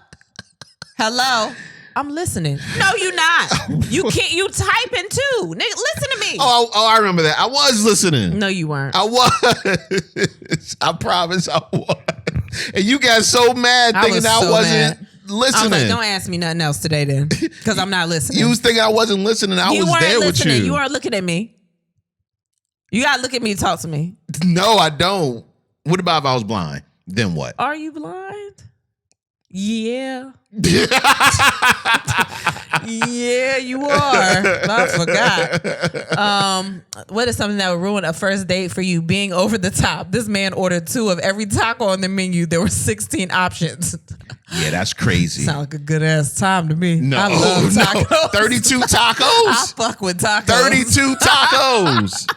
I'm listening. No, you not. You can't. You typing too. Nigga, listen to me. Oh, I remember that. I was listening. No, you weren't. I was. I promise I was. And you got so mad thinking I wasn't listening. I was like, don't ask me nothing else today then, because I'm not listening. You was thinking I wasn't listening. I was there with you. You weren't looking at me. You gotta look at me to talk to me. No, I don't. What about if I was blind? Then what? Are you blind? Yeah. Yeah, you are. I forgot. What is something that would ruin a first date for you? Being over the top. This man ordered 2 of every taco on the menu. There were 16 options. Yeah, that's crazy. Sound like a good ass time to me. No, I love tacos. No. 32 tacos? I fuck with tacos. 32 tacos.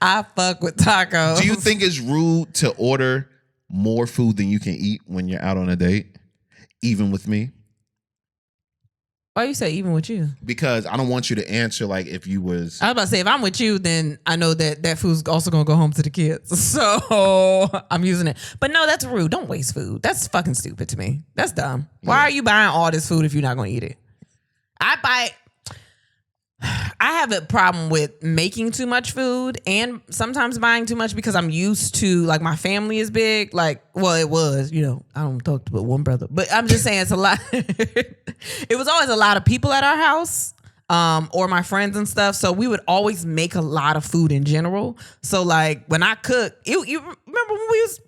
I fuck with tacos. Do you think it's rude to order more food than you can eat when you're out on a date? Even with me? Why you say even with you? Because I don't want you to answer like if you was... I was about to say, if I'm with you, then I know that food's also going to go home to the kids. So I'm using it. But no, that's rude. Don't waste food. That's fucking stupid to me. That's dumb. Why are you buying all this food if you're not going to eat it? I I have a problem with making too much food and sometimes buying too much because I'm used to, like, my family is big. Like, well, it was, you know, I don't talk to but one brother, but I'm just saying it's a lot. It was always a lot of people at our house, or my friends and stuff. So we would always make a lot of food in general. So like when I cook, you remember when we was,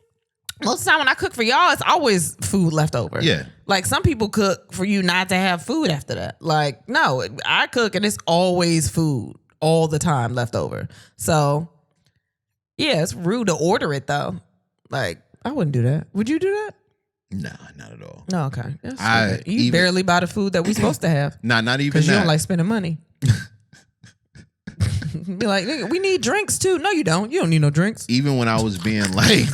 most of the time when I cook for y'all, it's always food left over. Yeah. Like some people cook for you not to have food after that. Like, no, I cook and it's always food all the time left over. So, yeah, it's rude to order it though. Like, I wouldn't do that. Would you do that? Nah, not at all. No, okay. You barely buy the food that we supposed to have. Nah, not even that. Because you don't like spending money. Be like, we need drinks too. No, you don't. You don't need no drinks. Even when I was being like,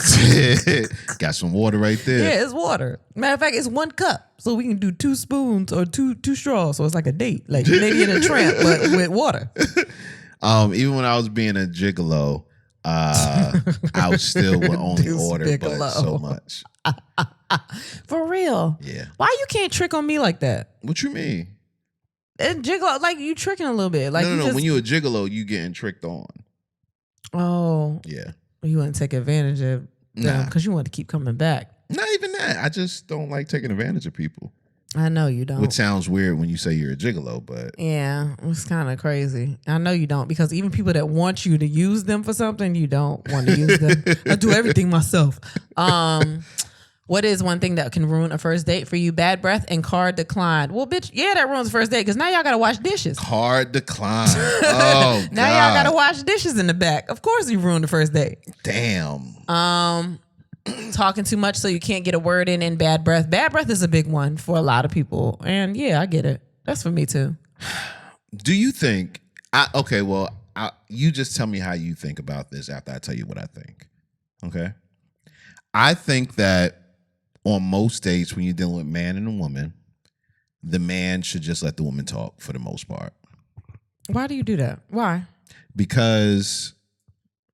got some water right there. Yeah, it's water. Matter of fact, it's 1 cup. So we can do 2 spoons or two straws. So it's like a date. Like maybe in a tramp, but with water. Even when I was being a gigolo, I still would only order but so much. For real? Yeah. Why you can't trick on me like that? What you mean? And gigolo, like you tricking a little bit. Like no. When you're a gigolo, you getting tricked on. Oh. Yeah. You want to take advantage of them because you want to keep coming back. Not even that. I just don't like taking advantage of people. I know you don't. Which sounds weird when you say you're a gigolo, but yeah, it's kind of crazy. I know you don't, because even people that want you to use them for something, you don't want to use them. I do everything myself. What is one thing that can ruin a first date for you? Bad breath and card decline. Well, bitch, yeah, that ruins the first date because now y'all got to wash dishes. Card decline. Oh, now y'all got to wash dishes in the back. Of course you ruined the first date. Damn. Talking too much so you can't get a word in, and bad breath. Bad breath is a big one for a lot of people. And yeah, I get it. That's for me too. Do you think, you just tell me how you think about this after I tell you what I think. Okay? I think that on most dates, when you're dealing with a man and a woman, the man should just let the woman talk for the most part. Why do you do that? Why? Because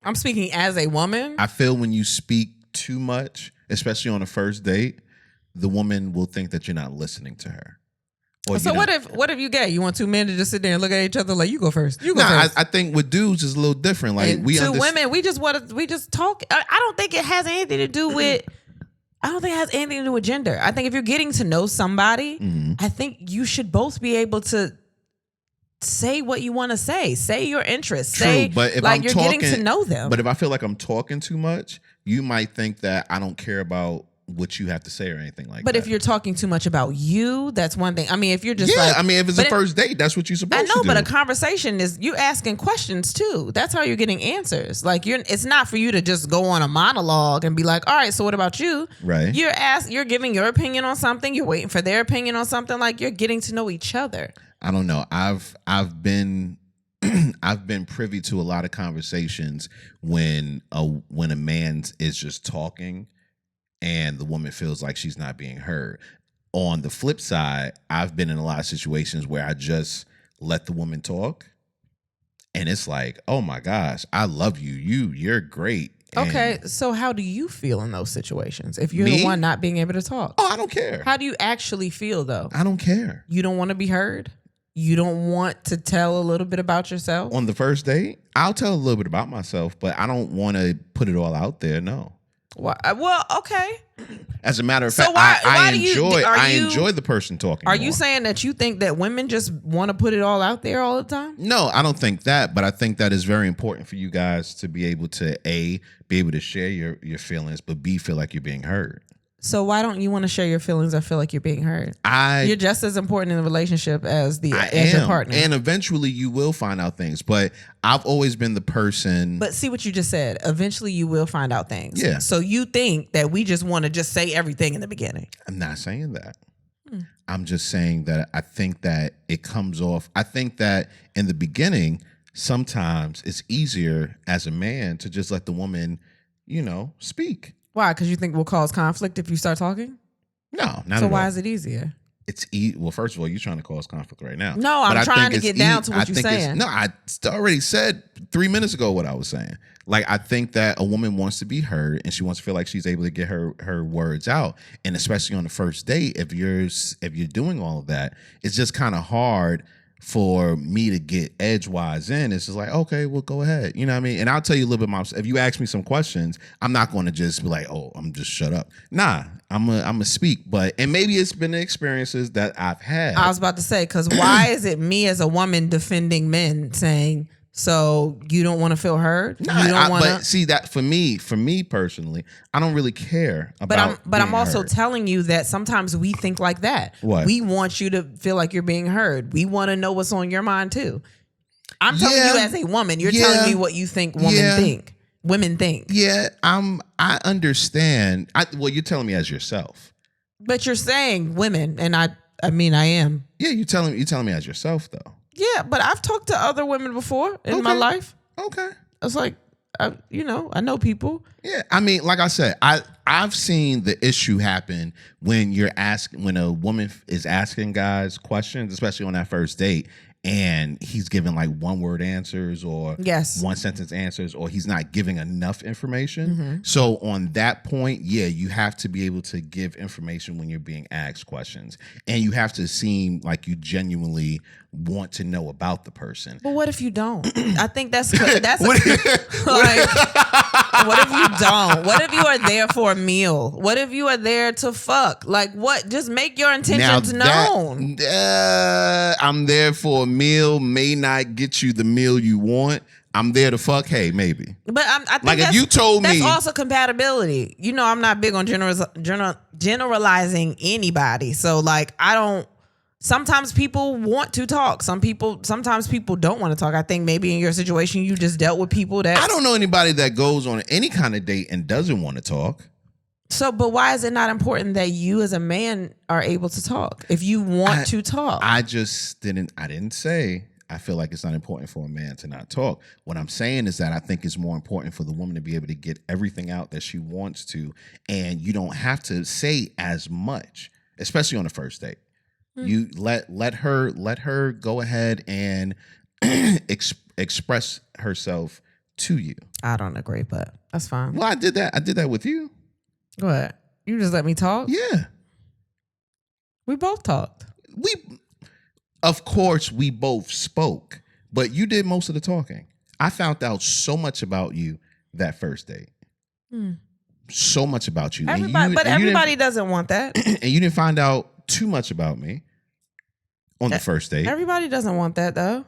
I'm speaking as a woman. I feel when you speak too much, especially on a first date, the woman will think that you're not listening to her. So what if you gay? You want 2 men to just sit there and look at each other like, you go first. You go first. I think with dudes is a little different. Like and women, we just talk. I don't think it has anything to do with. I don't think it has anything to do with gender. I think if you're getting to know somebody, I think you should both be able to say what you want to say. Say your interests. True, say but if like you're getting to know them. But if I feel like I'm talking too much, you might think that I don't care about what you have to say or anything like that. But if you're talking too much about you, that's one thing. I mean, if you're just if it's a first date, that's what you're supposed to do. I know, but a conversation is you asking questions too. That's how you're getting answers. Like it's not for you to just go on a monologue and be like, all right, so what about you? Right. You're giving your opinion on something. You're waiting for their opinion on something. Like you're getting to know each other. I don't know. I've been I've been privy to a lot of conversations when a man is just talking and the woman feels like she's not being heard. On the flip side, I've been in a lot of situations where I just let the woman talk and it's like, oh my gosh, I love you. You're great. Okay, so how do you feel in those situations if you're the one not being able to talk? Oh, I don't care. How do you actually feel though? I don't care. You don't want to be heard? You don't want to tell a little bit about yourself? On the first date, I'll tell a little bit about myself, but I don't want to put it all out there, no. Well, okay. As a matter of fact, I enjoy the person talking. Are you saying that you think that women just want to put it all out there all the time? No, I don't think that, but I think that is very important for you guys to be able to be able to share your feelings, but B, feel like you're being heard. So why don't you want to share your feelings or feel like you're being heard? You're just as important in the relationship as your partner. And eventually you will find out things. But I've always been the person. But see what you just said. Eventually you will find out things. Yeah. So you think that we just want to just say everything in the beginning. I'm not saying that. I'm just saying that I think that it comes off. I think that in the beginning, sometimes it's easier as a man to just let the woman, speak. Why? Because you think we'll cause conflict if you start talking? No, not at all. So why is it easier? It's well, first of all, you're trying to cause conflict right now. No, I'm trying to get down to what you're saying. No, I already said 3 minutes ago what I was saying. Like, I think that a woman wants to be heard and she wants to feel like she's able to get her words out. And especially on the first date, if you're doing all of that, it's just kind of hard for me to get edgewise in, it's just like, okay, well, go ahead. You know what I mean? And I'll tell you a little bit more. If you ask me some questions, I'm not going to just be like, oh, I'm just shut up. Nah, I'm a speak. And maybe it's been the experiences that I've had. I was about to say, because why is it me as a woman defending men saying, so you don't want to feel heard? Nah, you don't want to. But see, that for me personally, I don't really care about. But I'm also heard. telling you that sometimes we think like that. What? We want you to feel like you're being heard. We want to know what's on your mind too. I'm telling you as a woman. You're telling me what you think women think. Yeah, I understand. Well, you're telling me as yourself. But you're saying women, and I mean I am. Yeah, you're telling me as yourself though. Yeah, but I've talked to other women before in my life. Okay. It's like, I know people. Yeah, I mean, like I said, I've seen the issue happen when when a woman is asking guys questions, especially on that first date, and he's giving like one word answers or one sentence answers, or he's not giving enough information. Mm-hmm. So on that point, yeah, you have to be able to give information when you're being asked questions, and you have to seem like you genuinely want to know about the person. But what if you don't? I think that's what if you don't? What if you are there for a meal? What if you are there to fuck? Like what? Just make your intentions known. I'm there for a meal, may not get you the meal you want. I'm there to fuck. Hey, maybe. But I think like if you told me, that's also compatibility. I'm not big on generalizing anybody. So like I don't. Sometimes people want to talk. Sometimes people don't want to talk. I think maybe in your situation, you just dealt with people that. I don't know anybody that goes on any kind of date and doesn't want to talk. So, but why is it not important that you as a man are able to talk if you want to talk? I didn't say I feel like it's not important for a man to not talk. What I'm saying is that I think it's more important for the woman to be able to get everything out that she wants to, and you don't have to say as much, especially on the first date. You let her go ahead and express herself to you. I don't agree, but that's fine. Well, I did that with you. Go ahead. You just let me talk? Yeah. We both talked. Of course, we both spoke, but you did most of the talking. I found out so much about you that first date. So much about you. Everybody doesn't want that. And you didn't find out too much about me on the first date. Everybody doesn't want that though.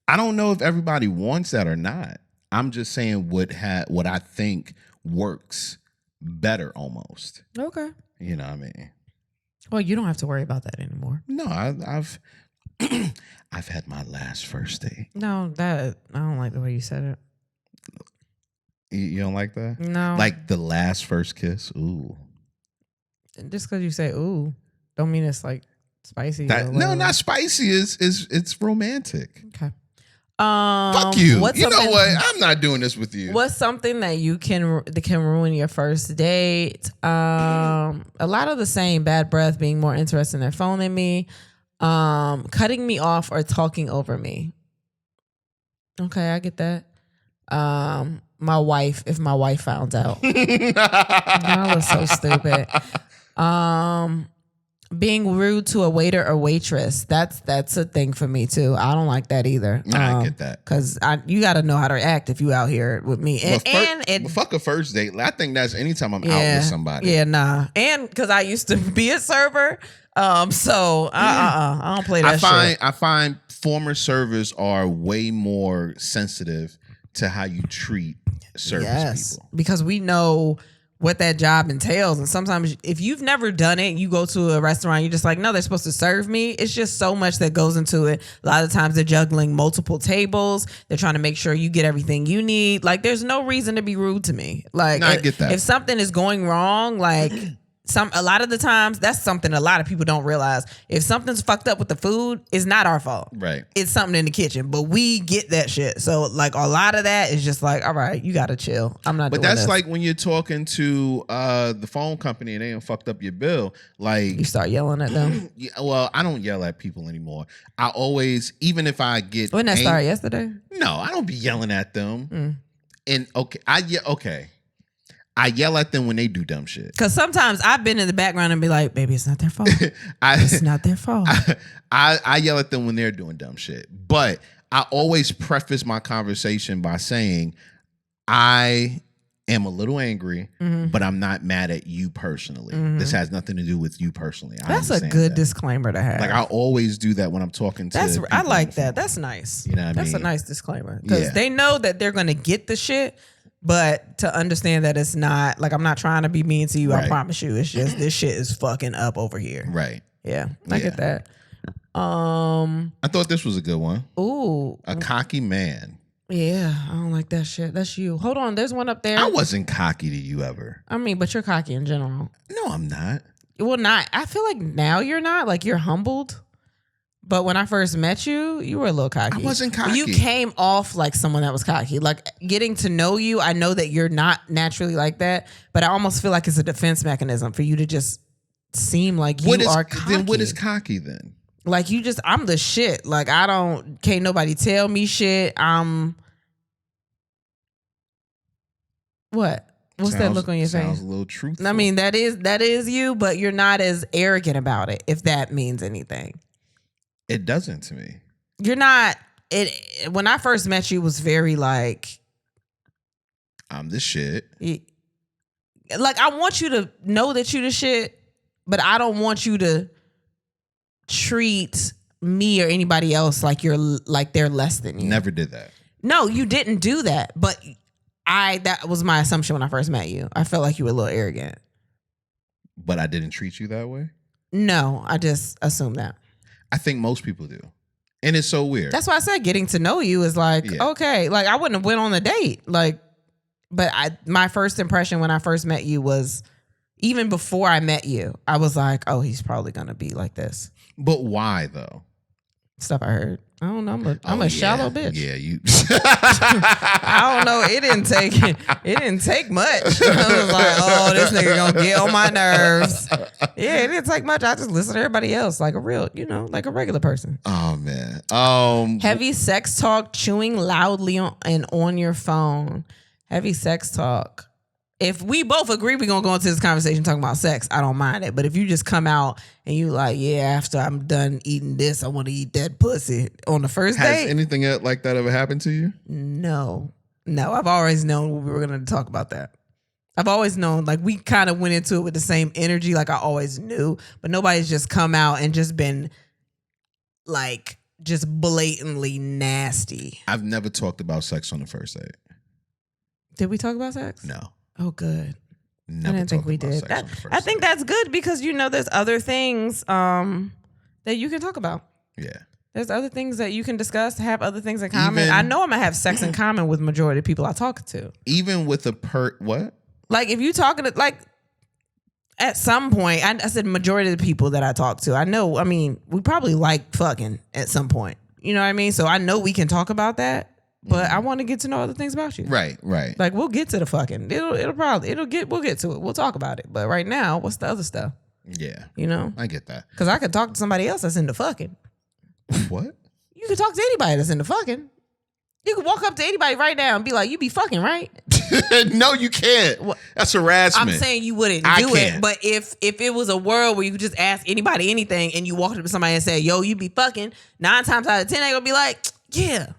I don't know if everybody wants that or not. I'm just saying what I think works better almost. Okay. You know what I mean? Well, you don't have to worry about that anymore. No, I've I've had my last first date. No, I don't like the way you said it. You don't like that? No. Like the last first kiss? Ooh. Just because you say ooh, don't mean it's like spicy. No, not spicy. It's romantic. Okay. Fuck you. You know what? I'm not doing this with you. What's something that can ruin your first date? A lot of the same. Bad breath, being more interested in their phone than me, cutting me off or talking over me. Okay, I get that. My wife, if my wife found out. That was so stupid. Being rude to a waiter or waitress, that's a thing for me too. I don't like that either. I get that. Because you got to know how to act if you out here with me. And fuck a first date. I think that's anytime I'm out with somebody. Yeah, nah. And because I used to be a server, so I don't play that shit. I find former servers are way more sensitive to how you treat service people. Because we know what that job entails. And sometimes if you've never done it, you go to a restaurant, you're just like, no, they're supposed to serve me. It's just so much that goes into it. A lot of times they're juggling multiple tables. They're trying to make sure you get everything you need. Like there's no reason to be rude to me. Like I get that. If something is going wrong, like a lot of the times that's something a lot of people don't realize. If something's fucked up with the food, it's not our fault. Right. It's something in the kitchen, but we get that shit. So like a lot of that is just like, all right, you gotta chill. I'm not. But that's like when you're talking to the phone company and they done fucked up your bill. Like you start yelling at them. Yeah, well, I don't yell at people anymore. I always, even if I get. When that started yesterday? No, I don't be yelling at them. And okay. I yell at them when they do dumb shit. Because sometimes I've been in the background and be like, baby, it's not their fault. It's not their fault. I yell at them when they're doing dumb shit. But I always preface my conversation by saying, I am a little angry, but I'm not mad at you personally. This has nothing to do with you personally. That's a good disclaimer to have. Like, I always do that when I'm talking to people. I like that. That's nice. You know what I mean? That's a nice disclaimer. Because they know that they're going to get the shit, but to understand that it's not, like, I'm not trying to be mean to you, I promise you. It's just, this shit is fucking up over here. Right. Yeah, I get that. I thought this was a good one. Ooh. A cocky man. Yeah, I don't like that shit. That's you. Hold on, there's one up there. I wasn't cocky to you ever. I mean, but you're cocky in general. No, I'm not. Well, not. I feel like now you're not. Like, you're humbled. But when I first met you, you were a little cocky. I wasn't cocky. You came off like someone that was cocky. Like, getting to know you, I know that you're not naturally like that, but I almost feel like it's a defense mechanism for you to just seem like you are cocky. Then what is cocky then? Like, you just, I'm the shit. Like, can't nobody tell me shit. What? What's that look on your face? Sounds a little truthful. I mean, that is you, but you're not as arrogant about it, if that means anything. It doesn't to me. You're not, when I first met you, it was very like, I'm the shit. Like, I want you to know that you the shit, but I don't want you to treat me or anybody else like they're less than you. Never did that. No, you didn't do that. But that was my assumption when I first met you. I felt like you were a little arrogant. But I didn't treat you that way? No, I just assumed that. I think most people do. And it's so weird. That's why I said getting to know you is like, okay, like, I wouldn't have went on a date. Like, but my first impression when I first met you was, even before I met you, I was like, oh, he's probably going to be like this. But why though? Stuff I heard. I don't know. I'm a shallow bitch. Yeah, you. I don't know. It didn't take much. I was like, oh, this nigga gonna get on my nerves. Yeah, it didn't take much. I just listen to everybody else like a real, like a regular person. Oh man. Heavy sex talk, chewing loudly on your phone. Heavy sex talk. If we both agree we're going to go into this conversation talking about sex, I don't mind it. But if you just come out and you like, yeah, after I'm done eating this, I want to eat that pussy on the first date. Has anything like that ever happened to you? No. I've always known we were going to talk about that. I've always known, like, we kind of went into it with the same energy, like I always knew. But nobody's just come out and just been, like, just blatantly nasty. I've never talked about sex on the first date. Did we talk about sex? No. Oh, good. Never I didn't think we did. I think that's good because, there's other things that you can talk about. Yeah. There's other things that you can discuss, have other things in common. I know I'm going to have sex in common with majority of people I talk to. Even with what? Like, if you talking to, like, at some point, I said majority of the people that I talk to, I know, we probably like fucking at some point. You know what I mean? So I know we can talk about that. But I want to get to know other things about you. Right. Like, we'll get to the fucking. We'll get to it. We'll talk about it. But right now, what's the other stuff? Yeah. I get that. Because I could talk to somebody else that's into fucking. What? You could talk to anybody that's into fucking. You could walk up to anybody right now and be like, you be fucking, right? No, you can't. Well, that's harassment. I'm saying you wouldn't do it. But if it was a world where you could just ask anybody anything and you walked up to somebody and said, yo, you be fucking, 9 times out of 10, they're going to be like, yeah.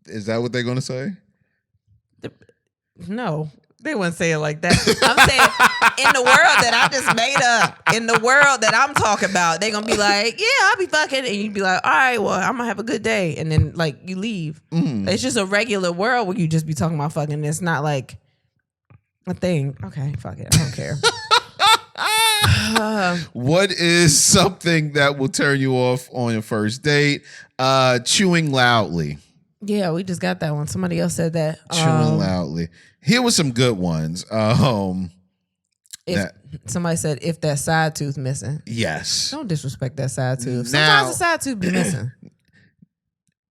Is that what they're going to say? No, they wouldn't say it like that. I'm saying in the world that I just made up, in the world that I'm talking about, they're going to be like, yeah, I'll be fucking. And you'd be like, all right, well, I'm going to have a good day. And then, like, you leave. It's just a regular world where you just be talking about fucking. It's not like a thing. Okay, fuck it. I don't care. What is something that will turn you off on your first date? Chewing loudly. Yeah, we just got that one. Somebody else said that. Chewing loudly. Here were some good ones. Somebody said, if that side tooth missing. Yes. Don't disrespect that side tooth. Sometimes the side tooth be missing.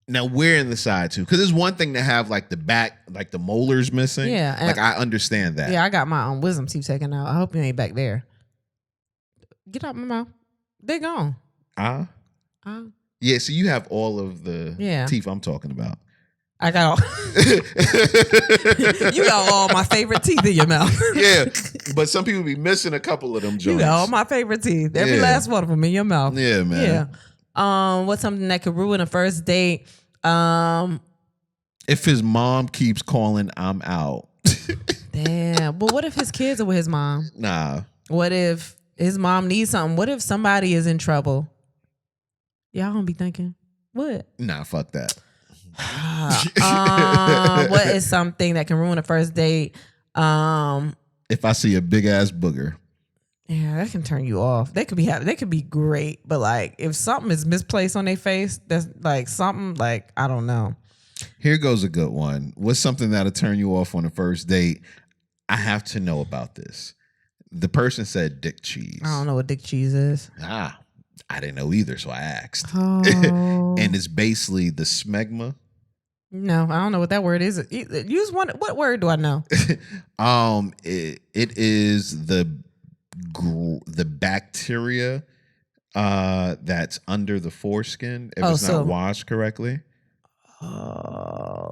Now, we're in the side tooth. Because it's one thing to have, like, the back, like, the molars missing. Yeah. Like, I understand that. Yeah, I got my own wisdom teeth taken out. I hope you ain't back there. Get out my mouth. They gone. Yeah, so you have all of the teeth I'm talking about. I got all. You got all my favorite teeth in your mouth. Yeah, but some people be missing a couple of them joints. You got all my favorite teeth. Every last one of them in your mouth. Yeah, man. Yeah. What's something that could ruin a first date? If his mom keeps calling, I'm out. Damn. But what if his kids are with his mom? Nah. What if his mom needs something? What if somebody is in trouble? Y'all gonna be thinking, what? Nah, fuck that. What is something that can ruin a first date? If I see a big ass booger. Yeah, that can turn you off. They could be great, but like if something is misplaced on their face, that's like something like I don't know. Here goes a good one. What's something that'll turn you off on a first date? I have to know about this. The person said dick cheese. I don't know what dick cheese is. I didn't know either, so I asked. Oh. And it's basically the smegma. No, I don't know what that word is. Use one. What word do I know? It is the bacteria that's under the foreskin if it's not washed correctly.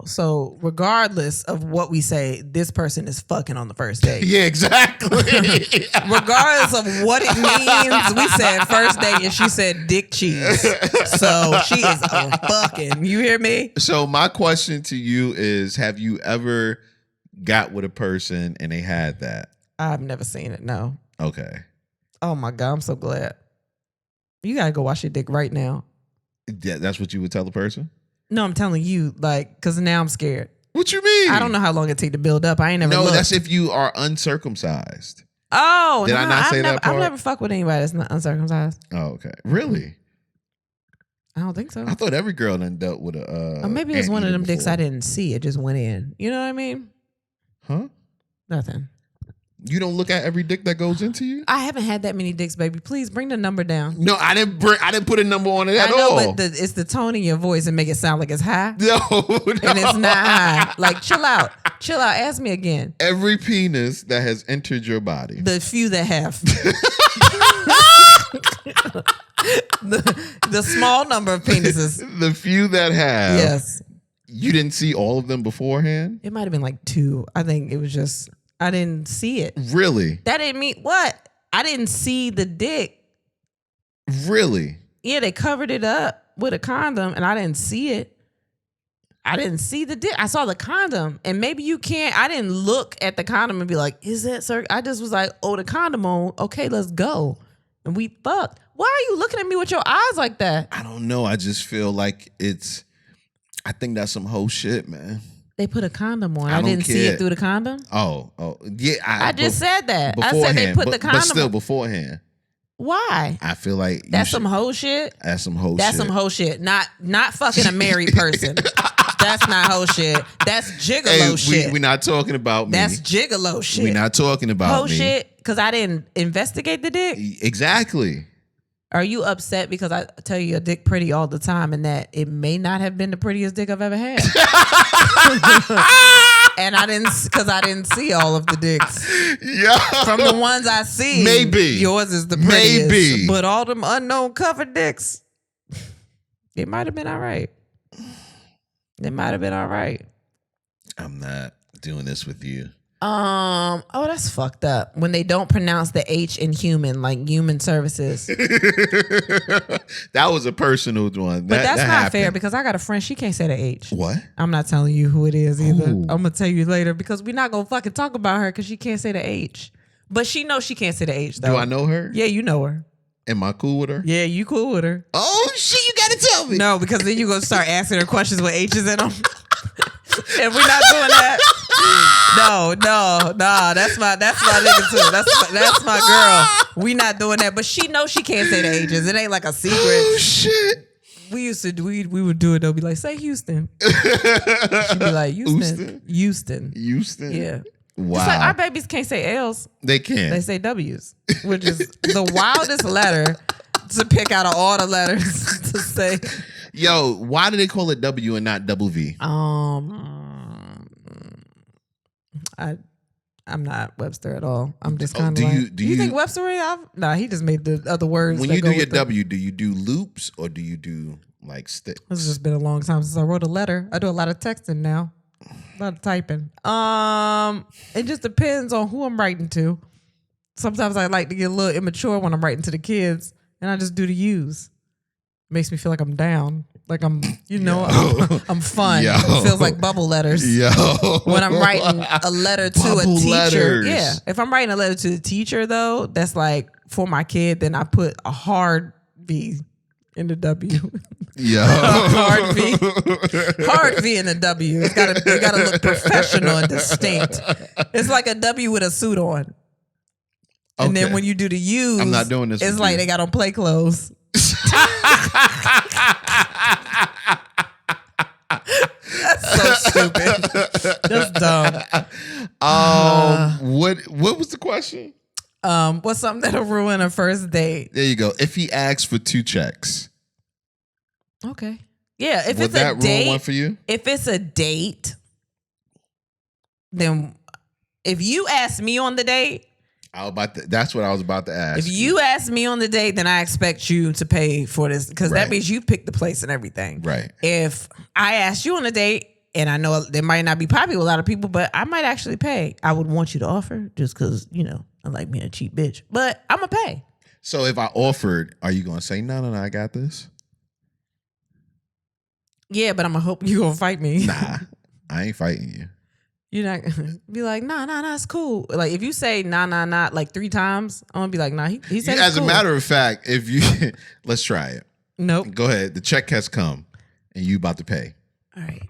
So regardless of what we say, this person is fucking on the first date. Yeah, exactly. Regardless of what it means, we said first date and she said dick cheese. So she is a fucking. You hear me? So my question to you is, have you ever got with a person and they had that? I've never seen it, no. Okay. Oh my God, I'm so glad. You gotta go wash your dick right now. Yeah, that's what you would tell the person? No, I'm telling you, like, because now I'm scared. What you mean? I don't know how long it take to build up. I ain't never looked. That's if you are uncircumcised. Oh, Did I not say that part? I've never fucked with anybody that's not uncircumcised. Oh, okay. Really? I don't think so. I thought every girl done dealt with a or maybe it was one of them dicks I didn't see. It just went in. You know what I mean? Huh? Nothing. You don't look at every dick that goes into you? I haven't had that many dicks, baby. Please bring the number down. No, I didn't put a number on it at all. But it's the tone in your voice and make it sound like it's high. No. And it's not high. Like, chill out. Chill out. Ask me again. Every penis that has entered your body. The few that have. the small number of penises. The few that have. Yes. You didn't see all of them beforehand? It might have been like 2. I think it was just, I didn't see it. Really? That didn't mean what? I didn't see the dick. Really? Yeah, they covered it up with a condom and I didn't see it. I didn't see the dick. I saw the condom. And maybe you can't, I didn't look at the condom and be like, is that sir? I just was like, oh, the condom on. Okay, let's go. And we fucked. Why are you looking at me with your eyes like that? I don't know. I just feel like I think that's some whole shit, man. They put a condom on. I didn't see it through the condom. Oh, yeah. I just said that. I said they put the condom. But still, beforehand. Why? I feel like that's some hoe shit. That's some hoe shit. That's some hoe shit. Not fucking a married person. That's not hoe shit. That's gigolo shit. We're not talking about me. That's gigolo shit. We're not talking about hoe shit because I didn't investigate the dick. Exactly. Are you upset because I tell you your dick pretty all the time and that it may not have been the prettiest dick I've ever had? And I didn't see all of the dicks. Yeah. From the ones I see, maybe yours is the prettiest. Maybe. But all them unknown covered dicks, it might have been all right. It might have been all right. I'm not doing this with you. Oh, that's fucked up. When they don't pronounce the H in human, like human services. That was a personal one. But that's that not happened. Fair because I got a friend, she can't say the H. What? I'm not telling you who it is either. Ooh. I'm going to tell you later because we're not going to fucking talk about her because she can't say the H. But she knows she can't say the H though. Do I know her? Yeah, you know her. Am I cool with her? Yeah, you cool with her. Oh shit, you gotta tell me. No, because then you're going to start asking her questions with H's in them. If we're not doing that, no, that's my nigga too. That's my girl. We not doing that. But she knows she can't say the H's. It ain't like a secret. Oh shit. We would do it. They'll be like, say Houston. She'd be like, Houston. Yeah. Wow. It's like our babies can't say L's. They can't. They say W's, which is the wildest letter to pick out of all the letters to say. Yo, why do they call it W and not double V? I I'm not Webster at all. I'm just kind of like. Do you think Webster? Nah, he just made the other words. When you do your W, do you do loops or do you do like sticks? It's just been a long time since I wrote a letter. I do a lot of texting now, a lot of typing. It just depends on who I'm writing to. Sometimes I like to get a little immature when I'm writing to the kids, and I just do the U's. Makes me feel like I'm down. Like I'm fun. Yo. It feels like bubble letters. Yo. When I'm writing a letter to a teacher. Letters. Yeah. If I'm writing a letter to the teacher though, that's like for my kid, then I put a hard V in the W. Yeah. Hard V. Hard V in the W. It gotta look professional and distinct. It's like a W with a suit on. And then when you do the U's, I'm not doing this. It's like they got on play clothes. That's so stupid. That's dumb. What was the question? What's something that'll ruin a first date? There you go. If he asks for 2 checks. Okay. Yeah, if Would it's a date, ruin one for you? If it's a date, then if you ask me on the date, that's what I was about to ask. If you ask me on the date, then I expect you to pay for this because that means you picked the place and everything. Right. If I asked you on a date, and I know it might not be popular with a lot of people, but I might actually pay. I would want you to offer just because, I like being a cheap bitch. But I'm going to pay. So if I offered, are you going to say, no, I got this? Yeah, but I'm going to hope you're going to fight me. Nah, I ain't fighting you. You're not gonna be like, nah, it's cool. Like if you say nah like 3 times, I'm gonna be like, nah, he said As it's cool. a matter of fact, if you let's try it. Nope. Go ahead. The check has come and you about to pay. All right.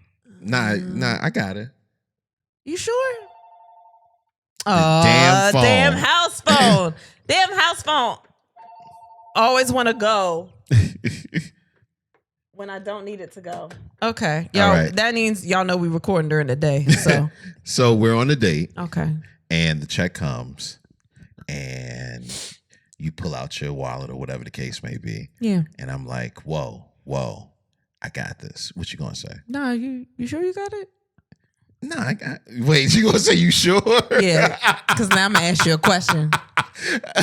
Nah, I got it. You sure? Damn phone. Damn house phone. Damn house phone. Always want to go when I don't need it to go. Okay. Y'all, right. That means y'all know we recording during the day. So So we're on a date. Okay. And the check comes and you pull out your wallet or whatever the case may be. Yeah. And I'm like, whoa, I got this. What you gonna say? Nah, you sure you got it? Nah, I got. Wait, you gonna say you sure? Yeah, because now I'm gonna ask you a question.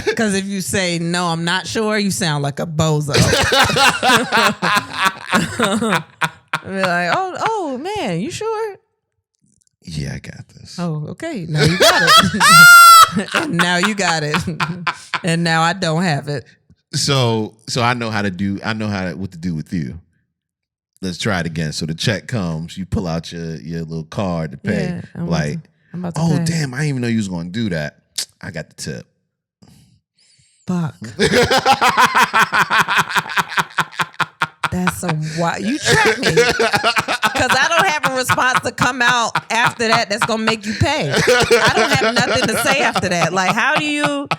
Because if you say no, I'm not sure, you sound like a bozo. I'll be like, oh man, you sure? Yeah, I got this. Oh, okay. Now you got it. And now you got it. And now I don't have it. So I know what to do with you. Let's try it again. So the check comes, you pull out your little card to pay. Yeah, I'm about to pay. Damn, I didn't even know you was going to do that. I got the tip. Fuck. That's some wild. You tricked me. Because I don't have a response to come out after that that's going to make you pay. I don't have nothing to say after that. Like, how do you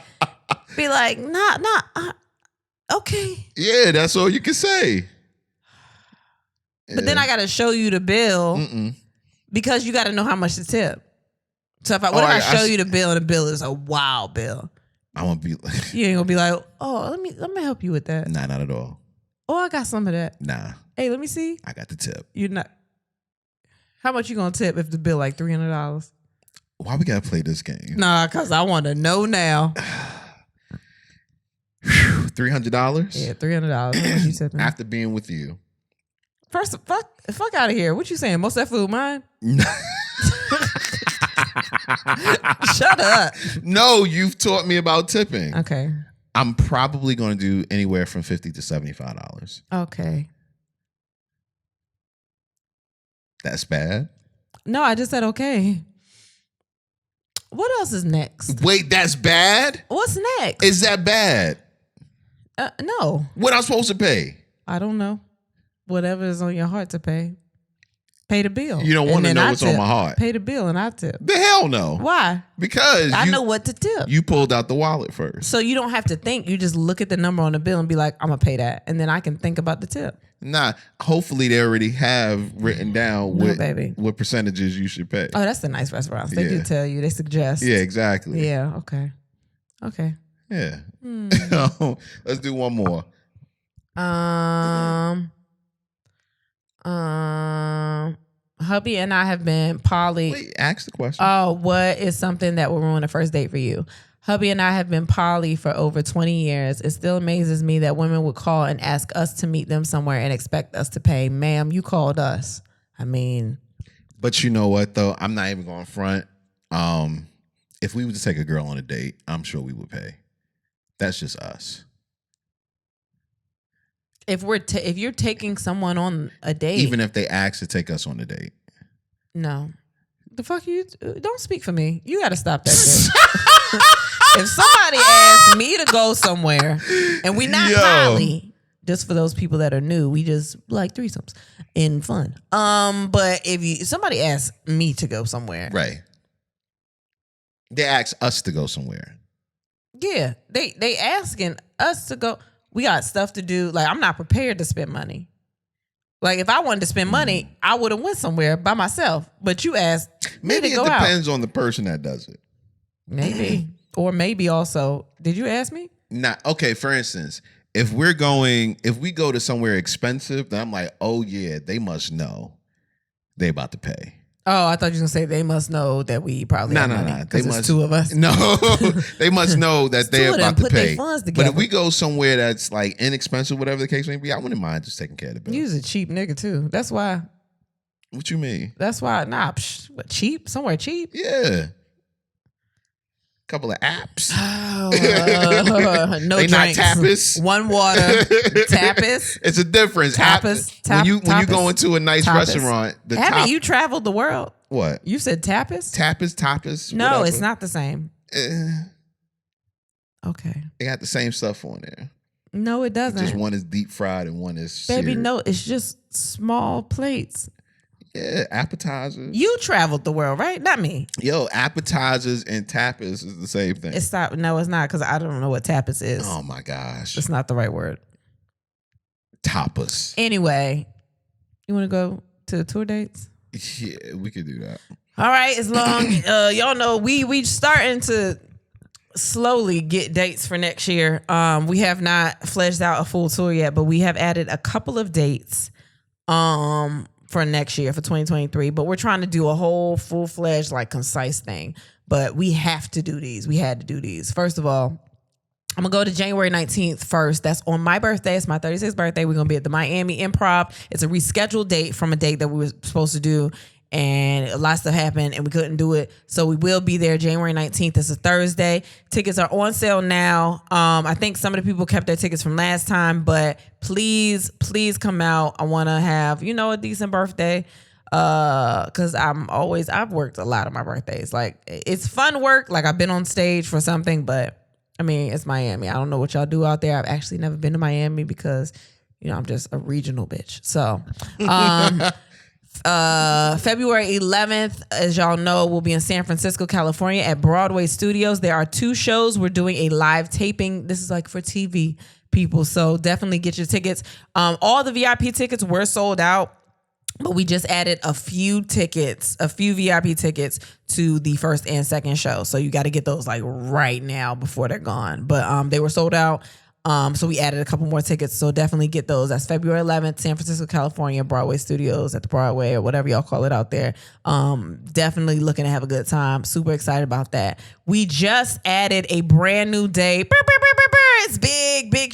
be like, nah, okay. Yeah, that's all you can say. But then I got to show you the bill because you got to know how much to tip. So if I show you the bill and the bill is a wild bill? I won't be like, you ain't gonna be like, oh, let me help you with that. Nah, not at all. Oh, I got some of that. Nah. Hey, let me see. I got the tip. You're not. How much you gonna tip if the bill like $300? Why we gotta play this game? Nah, cause I want to know now. $300? Yeah, $300. How much you tipping? After being with you. First, fuck out of here. What you saying? Most of that food mine? Shut up. No, you've taught me about tipping. Okay. I'm probably going to do anywhere from $50 to $75. Okay. That's bad? No, I just said okay. What else is next? Wait, that's bad? What's next? Is that bad? No. What am I supposed to pay? I don't know. Whatever is on your heart to pay. Pay the bill. You don't want to know what's on my heart. Pay the bill and I tip. The hell no. Why? Because I know what to tip. You pulled out the wallet first. So you don't have to think. You just look at the number on the bill and be like, I'm going to pay that. And then I can think about the tip. Nah, hopefully they already have written down what percentages you should pay. Oh, that's the nice restaurants. They do tell you. They suggest. Yeah, exactly. Yeah, okay. Yeah. Let's do one more. Hubby and I have been poly. Wait, ask the question. Oh, what is something that will ruin a first date for you? Hubby and I have been poly for over 20 years. It still amazes me that women would call and ask us to meet them somewhere and expect us to pay. Ma'am, you called us. I mean. But you know what, though? I'm not even going front. If we were to take a girl on a date, I'm sure we would pay. That's just us. If you're taking someone on a date. Even if they ask to take us on a date. No. The fuck you? Don't speak for me. You got to stop that shit. If somebody asks me to go somewhere and we not poly, just for those people that are new, we just like threesomes and fun. But if somebody asks me to go somewhere, right? They ask us to go somewhere. Yeah, they asking us to go. We got stuff to do. Like, I'm not prepared to spend money. Like, if I wanted to spend money, I would have went somewhere by myself. But you asked me to go out. Maybe it depends on the person that does it. Maybe. Or maybe also, did you ask me? Nah, okay, for instance, if we go to somewhere expensive, then I'm like, oh yeah, they must know they about to pay. Oh, I thought you were going to say they must know that we probably have money. No. Because it's two of us. No, they must know that they're about to pay. But if we go somewhere that's like inexpensive, whatever the case may be, I wouldn't mind just taking care of the bill. You's a cheap nigga too. That's why. What you mean? That's why. Nah, what, cheap? Somewhere cheap? Yeah. Couple of apps. Oh, no they drinks. Not tapas. One water. Tapas. It's a difference. Tapas. When you go into a nice restaurant, haven't you traveled the world? What? You said tapas? Tapas. No, whatever. It's not the same. Okay. They got the same stuff on there. No, it doesn't. Just one is deep fried and one is Baby, seared. no, it's just small plates. Yeah, appetizers. You traveled the world, right? Not me. Yo, appetizers and tapas is the same thing. No, it's not, because I don't know what tapas is. Oh my gosh. It's not the right word. Tapas. Anyway, you want to go to the tour dates? Yeah, we could do that. All right, as long y'all know we starting to slowly get dates for next year. We have not fleshed out a full tour yet, but we have added a couple of dates for next year, for 2023. But we're trying to do a whole full-fledged, like, concise thing. But we have to do these. We had to do these. First of all, I'm going to go to January 19th first. That's on my birthday. It's my 36th birthday. We're going to be at the Miami Improv. It's a rescheduled date from a date that we were supposed to do. And a lot of stuff happened and we couldn't do it. So we will be there January 19th. It's a Thursday. Tickets are on sale now. I think some of the people kept their tickets from last time, but please come out. I want to have, a decent birthday. Cause I've worked a lot of my birthdays. Like, it's fun work. Like, I've been on stage for something, but I mean, it's Miami. I don't know what y'all do out there. I've actually never been to Miami because, I'm just a regional bitch. So, February 11th, as y'all know, we'll be in San Francisco, California at Broadway Studios. There are 2 shows. We're doing a live taping. This is like for TV people, so definitely get your tickets. All the VIP tickets were sold out, but we just added a few VIP tickets to the first and second show. So you got to get those like right now before they're gone. But they were sold out. So we added a couple more tickets. So definitely get those. That's February 11th, San Francisco, California, Broadway Studios at the Broadway or whatever y'all call it out there. Definitely looking to have a good time. Super excited about that. We just added a brand new day. It's big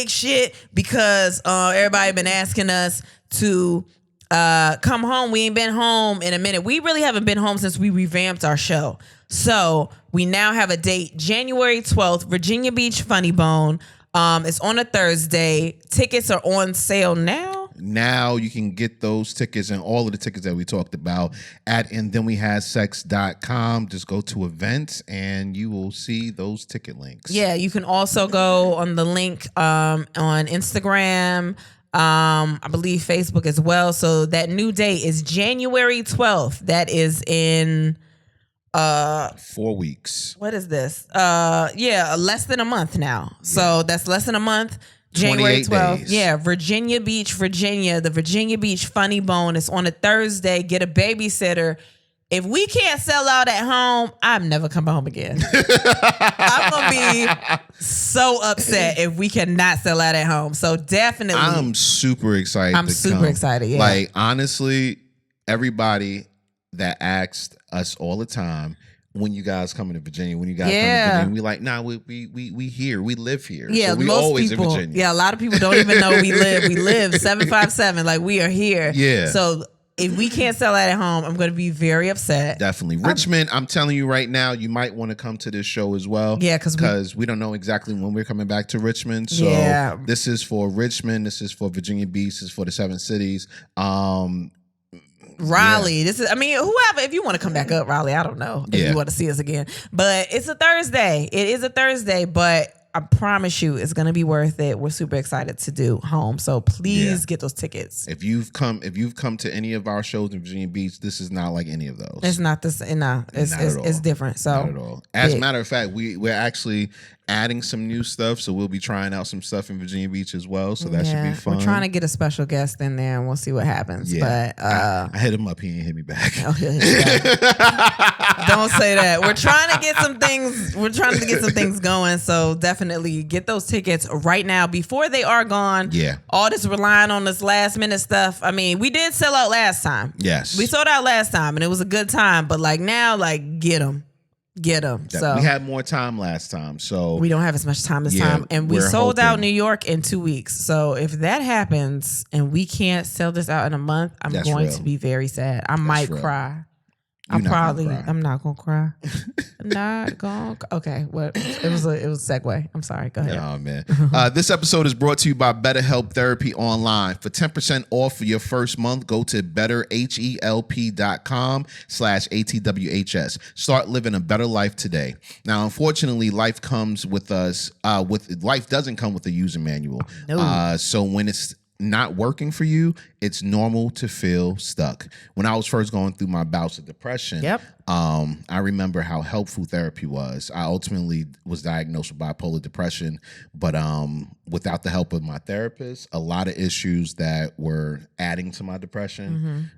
shit because everybody been asking us to come home. We ain't been home in a minute. We really haven't been home since we revamped our show. So we now have a date, January 12th, Virginia Beach Funny Bone. It's on a Thursday. Tickets are on sale now. Now you can get those tickets and all of the tickets that we talked about at andthenwehadsex.com. Just go to events and you will see those ticket links. Yeah, you can also go on the link on Instagram. I believe Facebook as well. So that new date is January 12th. That is in 4 weeks. What is this? Less than a month now. So that's less than a month. January 12th. Days. Yeah, Virginia Beach, Virginia. The Virginia Beach Funny Bone is on a Thursday. Get a babysitter. If we can't sell out at home, I'm never coming home again. I'm going to be so upset if we cannot sell out at home. So definitely. I'm super excited. I'm super excited, yeah. Like, honestly, everybody that asked us all the time, when you guys coming to Virginia, we like, nah, we here, we live here. Yeah, so we most always people, in Virginia. Yeah, a lot of people don't even know we live 757, like we are here. Yeah. So if we can't sell that at home, I'm going to be very upset. Definitely. Richmond, I'm telling you right now, you might want to come to this show as well. Yeah, because we don't know exactly when we're coming back to Richmond. So this is for Richmond. This is for Virginia Beach. This is for the 7 cities. Raleigh. This is, I mean, whoever, if you want to come back up, Raleigh, I don't know if you want to see us again. But it's a Thursday. It is a Thursday, but I promise you it's going to be worth it. We're super excited to do home. So please get those tickets. If you've come to any of our shows in Virginia Beach, this is not like any of those. It's not this. No, it's different. So not at all. As a matter of fact, we're actually adding some new stuff. So we'll be trying out some stuff in Virginia Beach as well. So that should be fun. We're trying to get a special guest in there and we'll see what happens. Yeah. But I hit him up. He ain't hit me back. Don't say that. We're trying to get some things. We're trying to get some things going. So definitely get those tickets right now before they are gone. Yeah. All this relying on this last minute stuff. I mean, we did sell out last time. Yes. We sold out last time and it was a good time. But like now, like get them. So we had more time last time, so we don't have as much time this time, and we sold out New York in 2 weeks. So if that happens and we can't sell this out in a month, I'm going to be very sad. I might cry. I'm not gonna cry. Okay. Well, it was a segue. I'm sorry. Go ahead. Oh man. This episode is brought to you by BetterHelp Therapy Online. For 10% off for your first month, go to betterhelp.com/ATWHS. Start living a better life today. Now, unfortunately, life doesn't come with a user manual. No. So when it's not working for you, it's normal to feel stuck. When I was first going through my bouts of depression, I remember how helpful therapy was. I ultimately was diagnosed with bipolar depression, but without the help of my therapist, a lot of issues that were adding to my depression,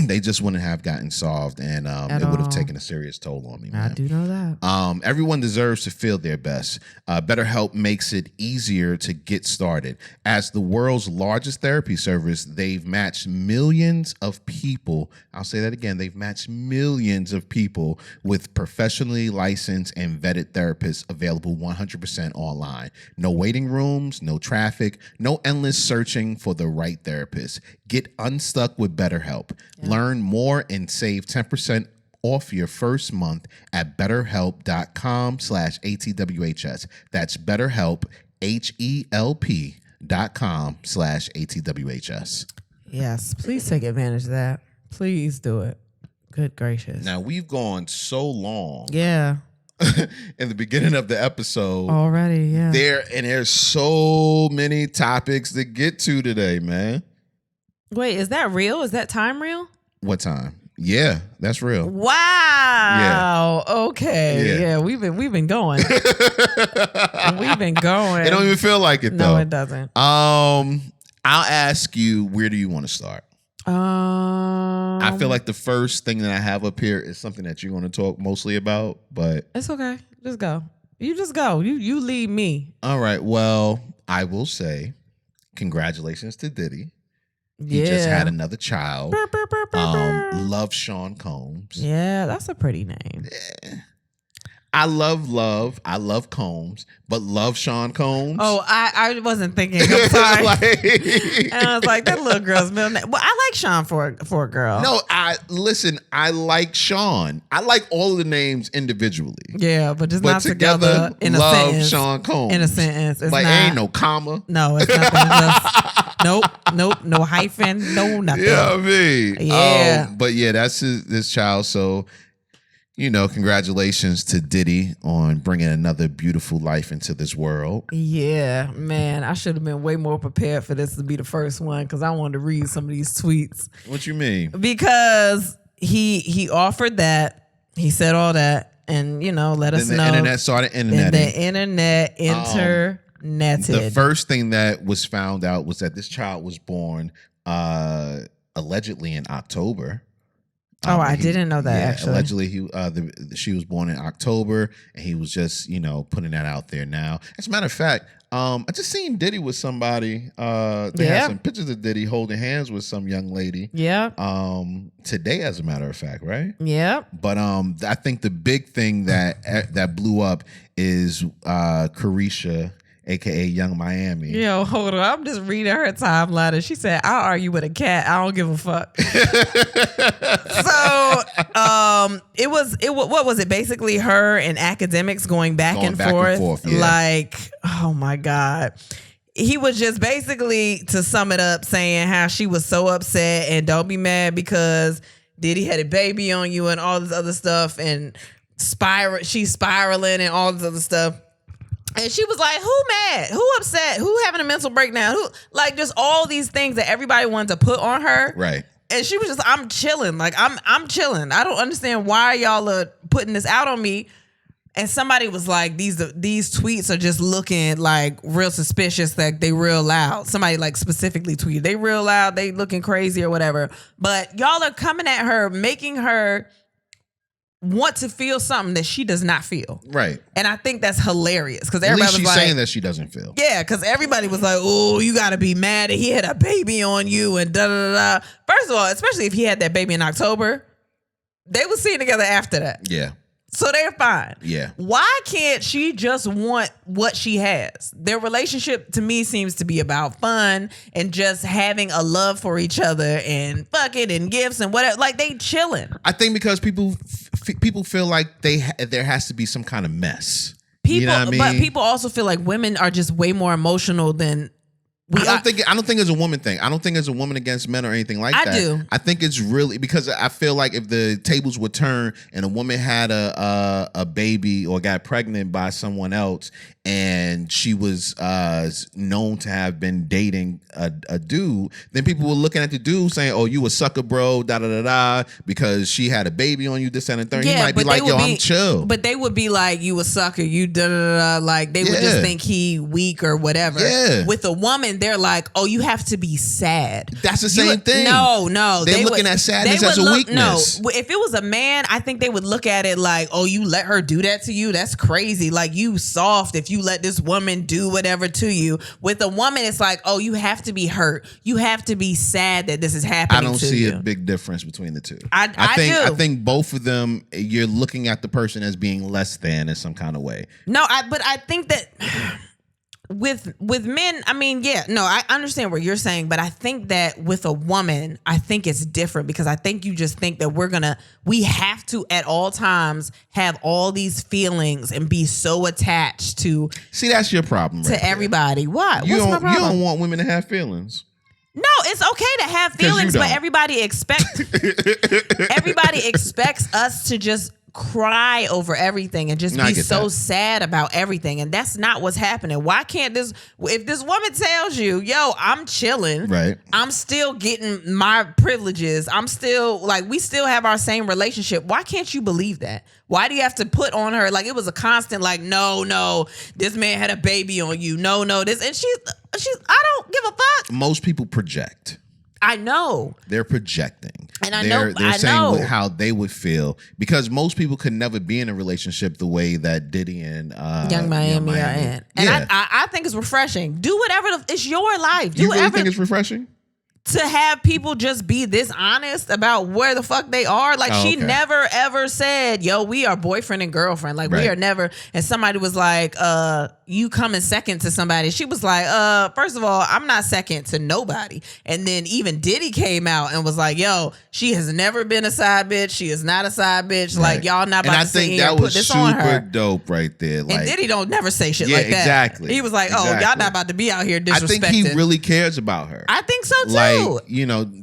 they just wouldn't have gotten solved, and it would have taken a serious toll on me, man. I do know that. Everyone deserves to feel their best. BetterHelp makes it easier to get started. As the world's largest therapy service, they've matched millions of people. I'll say that again. They've matched millions of people with professionally licensed and vetted therapists available 100% online. No waiting rooms, no traffic, no endless searching for the right therapist. Get unstuck with BetterHelp. Learn more and save 10% off your first month at betterhelp.com/ATWHS. That's BetterHelp, HELP.com/ATWHS. Yes, please take advantage of that. Please do it. Good gracious. Now, we've gone so long. Yeah. In the beginning of the episode. Already, yeah. There's so many topics to get to today, man. Wait, is that real? Is that time real? What time? Yeah, that's real. Wow. Yeah. Okay. Yeah, we've been going. We've been going. It don't even feel like it though. No, it doesn't. I'll ask you, where do you want to start? I feel like the first thing that I have up here is something that you're going to talk mostly about, but it's okay. Just go. You just go. You lead me. All right. Well, I will say congratulations to Diddy. He just had another child. Love Sean Combs. Yeah, that's a pretty name. Yeah. I love Combs, but love Sean Combs. Oh, I wasn't thinking. I'm sorry. And I was like, that little girl's middle name. Well, I like Sean for a girl. No, I like Sean. I like all of the names individually. Yeah, but just not together in a love sentence. Sean Combs. In a sentence. It's like, ain't no comma. No, it's nothing. Nope, no hyphen, no nothing. Yeah, I mean. Yeah. But yeah, that's this child. So, congratulations to Diddy on bringing another beautiful life into this world. Yeah, man, I should have been way more prepared for this to be the first one because I wanted to read some of these tweets. What you mean? Because he offered that, he said all that, and let us know. The internet started interneting. The internet interneted. The first thing that was found out was that this child was born allegedly in October. I didn't know that. Actually, allegedly she was born in October, and he was just putting that out there now. As a matter of fact, I just seen Diddy with somebody. They had some pictures of Diddy holding hands with some young lady. Yeah. Today, as a matter of fact, right? Yeah. But I think the big thing that blew up is Carisha, aka Young Miami. Yo, hold on. I'm just reading her timeline, and she said, "I'll argue with a cat. I don't give a fuck." So, what was it? Basically, her and academics going back and forth. Yeah. Like, oh my god. He was just basically, to sum it up, saying how she was so upset and don't be mad because Diddy had a baby on you and all this other stuff, and she's spiraling and all this other stuff. And she was like, who mad? Who upset? Who having a mental breakdown? Who, like, just all these things that everybody wanted to put on her. Right. And she was just, I'm chilling. Like, I'm chilling. I don't understand why y'all are putting this out on me. And somebody was like, these tweets are just looking like real suspicious, like they real loud. Somebody like specifically tweeted, they real loud, they looking crazy or whatever. But y'all are coming at her, making her want to feel something that she does not feel. Right. And I think that's hilarious because everybody was she's like, saying that she doesn't feel. Yeah, because everybody was like, oh, you got to be mad that he had a baby on you and da da da. First of all, especially if he had that baby in October, they were seen together after that. Yeah. So they're fine. Yeah. Why can't she just want what she has? Their relationship to me seems to be about fun and just having a love for each other and fucking and gifts and whatever. Like they chilling. I think because people feel like there has to be some kind of mess. People, you know what I mean? But people also feel like women are just way more emotional than I don't think it's a woman thing. I don't think it's a woman against men or anything like that. I do. I think it's really because I feel like if the tables would turn and a woman had a baby or got pregnant by someone else and she was known to have been dating a dude, then people were looking at the dude saying, "Oh, you a sucker, bro," da da da da, because she had a baby on you, this and the third. Yeah, he might be like, "Yo, I'm chill." But they would be like, "You a sucker, you da da da," like they would just think he weak or whatever. Yeah. With a woman, they're like, "Oh, you have to be sad." That's the same thing. No, they're looking at sadness as a weakness. No, if it was a man, I think they would look at it like, "Oh, you let her do that to you? That's crazy. Like you soft if you let this woman do whatever to you." With a woman, it's like, "Oh, you have to be hurt. You have to be sad that this is happening." I don't to see you. a big difference between the two. I think both of them, you're looking at the person as being less than in some kind of way. No, but I think that with men, I mean, yeah, no, I understand what you're saying, but I think that with a woman, I think it's different because I think you just think that we have to at all times have all these feelings and be so attached to. See, that's your problem to everybody. Why? What's my problem? You don't want women to have feelings. No, it's okay to have feelings, but everybody expects us to just cry over everything and just be so sad about everything, and that's not what's happening. Why can't if this woman tells you, "Yo, I'm chilling, right? I'm still getting my privileges. I'm still like we still have our same relationship." Why can't you believe that? Why do you have to put on her like it was a constant like, no, this man had a baby on you, no, this, and she's I don't give a fuck. Most people project. I know. They're projecting. And they're saying how they would feel because most people could never be in a relationship the way that Diddy and Young Miami are in. And I think it's refreshing. Do whatever. It's your life. You really think it's refreshing? To have people just be this honest about where the fuck they are. Like she never ever said, "Yo, we are boyfriend and girlfriend." Like we are never. And somebody was like, "You coming second to somebody?" She was like, first of all, I'm not second to nobody." And then even Diddy came out and was like, "Yo, she has never been a side bitch. She is not a side bitch. Like y'all not about to sit here and put this on her." And I think that was super dope right there. Like, and Diddy don't never say shit like that. Exactly. He was like, "Oh, y'all not about to be out here disrespecting." I think he really cares about her. I think so too. Like,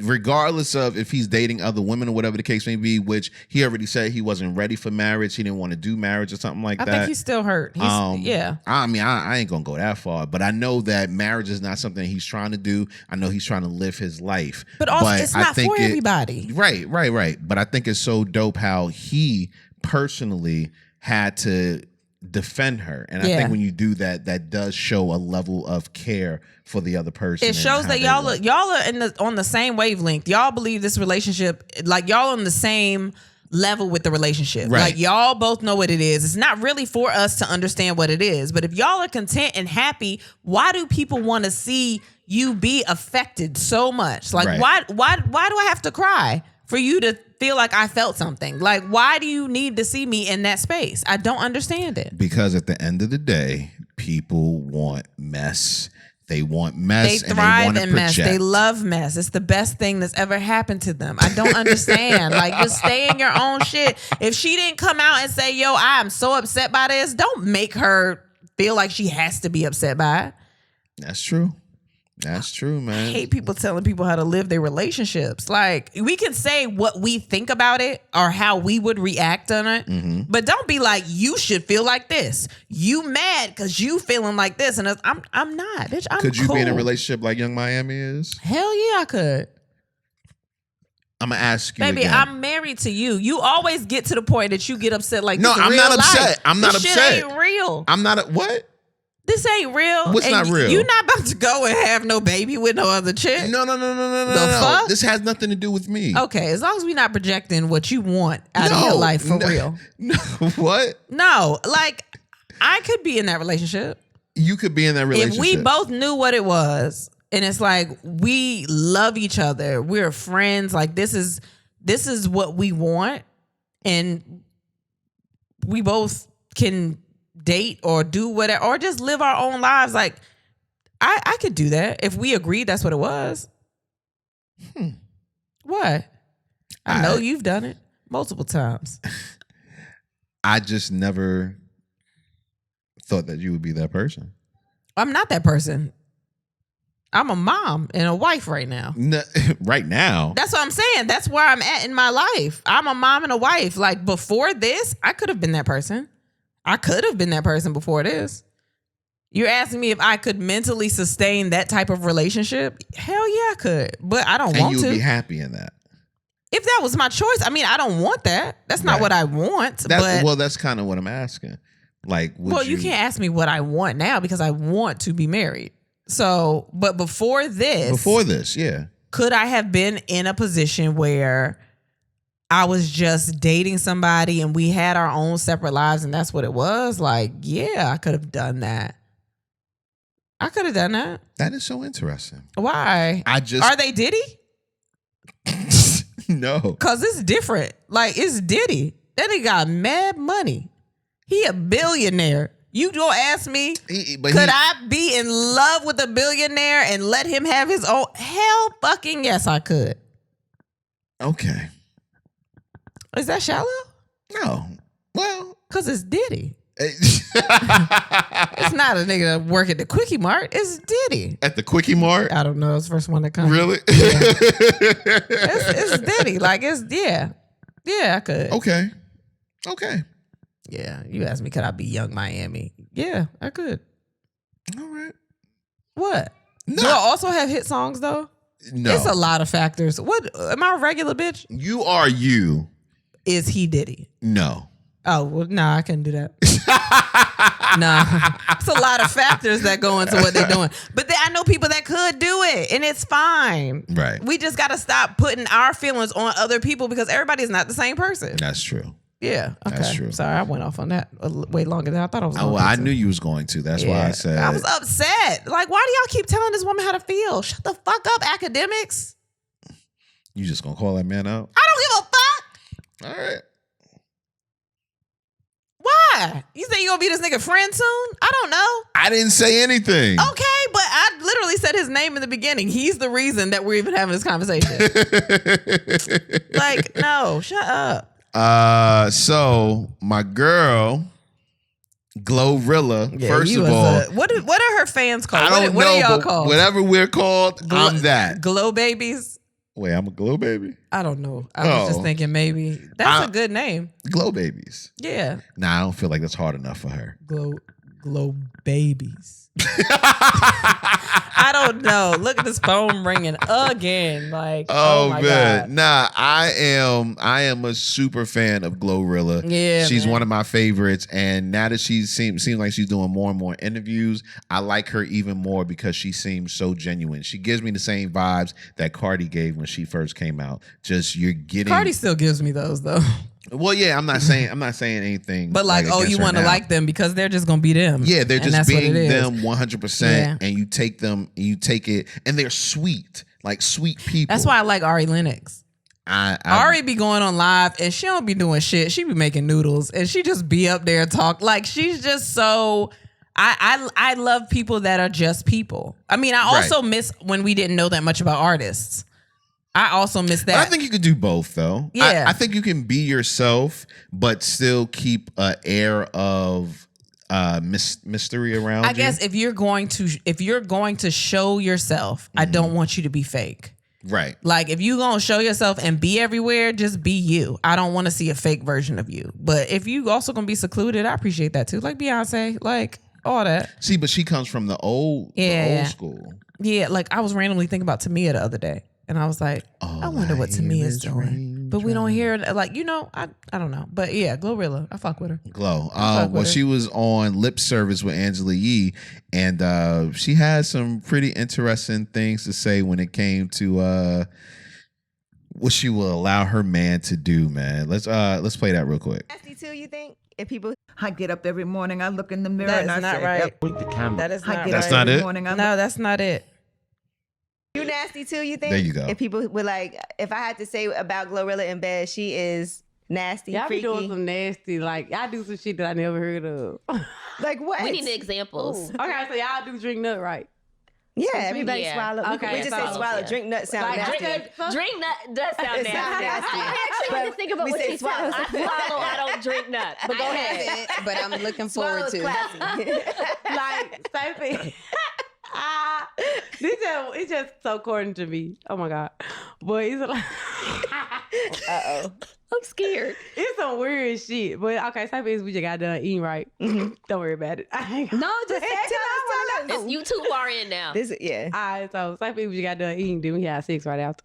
regardless of if he's dating other women or whatever the case may be, which he already said he wasn't ready for marriage. He didn't want to do marriage or something like that. I think he's still hurt. Yeah. I mean, I ain't gonna go that far, but I know that marriage is not something he's trying to do. I know he's trying to live his life. But also, it's not for everybody. Right. But I think it's so dope how he personally had to defend her. And I think when you do that, that does show a level of care for the other person. It shows that y'all are on the same wavelength. Y'all believe this relationship, like y'all on the same level with the relationship. Right. Like y'all both know what it is. It's not really for us to understand what it is. But if y'all are content and happy, why do people want to see you be affected so much? Like why do I have to cry for you to feel like I felt something? Like, why do you need to see me in that space? I don't understand it. Because at the end of the day, people want mess. They want mess. They thrive and they in mess. They love mess. It's the best thing that's ever happened to them. I don't understand. Like, just stay in your own shit. If she didn't come out and say, yo, I'm so upset by this, don't make her feel like she has to be upset by it. That's true. That's true, man. I hate people telling people how to live their relationships. Like, we can say what we think about it or how we would react on it, but don't be like, you should feel like this. You mad because you feeling like this, and I'm not, bitch. I'm Could you cool. be in a relationship like Young Miami is? Hell yeah, I could. I'm gonna ask you, baby, again. I'm married to you. You always get to the point that you get upset. Like, no, this I'm real not upset. life. I'm not this upset. Shit ain't real. I'm not. What? This ain't real. What's not real? You're not about to go and have no baby with no other chick. No. Fuck? This has nothing to do with me. Okay, as long as we're not projecting what you want out of your life for real. No, what? No, like, I could be in that relationship. You could be in that relationship. If we both knew what it was, and it's like, we love each other, we're friends, like, this is what we want, and we both can date or do whatever, or just live our own lives. Like, I could do that if we agreed that's what it was. What? I know you've done it multiple times. I just never thought that you would be that person. I'm not that person. I'm a mom and a wife right now. No, right now? That's what I'm saying. That's where I'm at in my life. I'm a mom and a wife. Like, before this, I could have been that person. I could have been that person before this. You're asking me if I could mentally sustain that type of relationship? Hell yeah, I could. But I don't want to. And you would be happy in that. If that was my choice. I mean, I don't want that. That's not what I want. Well, that's kind of what I'm asking. Like, you can't ask me what I want now because I want to be married. So, but before this, yeah. Could I have been in a position where I was just dating somebody and we had our own separate lives and that's what it was? Like, yeah, I could have done that. I could have done that. That is so interesting. Why? Are they Diddy? No. Because it's different. Like, it's Diddy. That nigga got mad money. He a billionaire. You gonna ask me, could I be in love with a billionaire and let him have his own? Hell fucking yes, I could. Okay. Is that shallow? No. Well. Because it's Diddy. It's not a nigga that work at the Quickie Mart. It's Diddy. At the Quickie Mart? I don't know. It's the first one that comes. Really? Yeah. It's Diddy. Like, yeah. Yeah, I could. Okay. Yeah, you asked me, could I be Young Miami? Yeah, I could. All right. What? No. Do I also have hit songs, though? No. It's a lot of factors. What? Am I a regular bitch? You are you. Is he Diddy? No. Oh, well, nah, I couldn't do that. Nah. It's a lot of factors that go into what they're doing. But I know people that could do it, and it's fine. Right. We just got to stop putting our feelings on other people because everybody's not the same person. That's true. Yeah. Okay. That's true. Sorry, I went off on that way longer than I thought I was going to. I knew you was going to. That's why I said. I was upset. Like, why do y'all keep telling this woman how to feel? Shut the fuck up, academics. You just going to call that man out? I don't give a fuck. All right. Why? You think you gonna be this nigga friend soon? I don't know. I didn't say anything. Okay, but I literally said his name in the beginning. He's the reason that we're even having this conversation. Like, no, shut up. So my girl, Glorilla, first of all. What are her fans called? I don't know, what are y'all called? Whatever we're called, I'm that. Glow babies? Wait, I'm a Glow baby? I don't know. I was just thinking maybe. That's a good name. Glow babies. Yeah. Nah, I don't feel like that's hard enough for her. Glow Glow babies. I don't know. Look at this phone ringing again. Like, oh my God. Nah, I am a super fan of Glorilla. Yeah, she's man. one of my favorites, and now that she seems like she's doing more and more interviews, I like her even more because she seems so genuine. She gives me the same vibes that Cardi gave when she first came out. Just you're getting Cardi still gives me those though. Well, yeah, I'm not saying anything. But like oh, you want to like them because they're just gonna be them. Yeah, they're just being them 100%, and you take it, and they're sweet, like sweet people. That's why I like Ari Lennox. Ari be going on live and she don't be doing shit. She be making noodles and she just be up there and talk like she's just so. I love people that are just people. I mean, I also miss when we didn't know that much about artists. I also miss that. But I think you could do both, though. Yeah. I think you can be yourself, but still keep an air of mystery around you. I guess if you're going to show yourself, I don't want you to be fake. Right. Like if you gonna show yourself and be everywhere, just be you. I don't want to see a fake version of you. But if you also gonna be secluded, I appreciate that too. Like Beyonce, like all that. See, but she comes from the old school. Yeah, like I was randomly thinking about Tamia the other day. And I was like, I wonder what Tamia's doing. But we don't hear it. Like, I don't know. But yeah, Glorilla. I fuck with her. Well, she was on Lip Service with Anjelah Yee, and she had some pretty interesting things to say when it came to what she will allow her man to do, man. Let's play that real quick. Nasty too, you think? If people, I get up every morning, I look in the mirror That's and I not say, right. The camera. That is not That's not it? No, that's not it. You nasty too, you think? There you go. If people were like, if I had to say about Glorilla in bed, she is nasty, y'all freaky. be doing some nasty, like y'all do some shit that I never heard of. Like what? We need examples. Ooh. Okay, so y'all do drink nut, right? Yeah, everybody Yeah. swallow. Okay, we just say swallow. yeah. Drink nut sound Like, nasty. Drink nut does sound It sounds nasty. nasty. I actually had to think about we what say she swallow. said. I swallow, I don't drink nut. But go ahead. But I'm looking Swallow forward is to. classy. Like, same thing. It's just so corny to me. Oh my God. But it's like Uh-oh. I'm scared. it's some weird shit. But okay, same thing is we just got done eating right. Don't worry about it. No, just tell us. You too far in now. This, yeah. Alright, so same thing we just got done eating, then we had sex right after.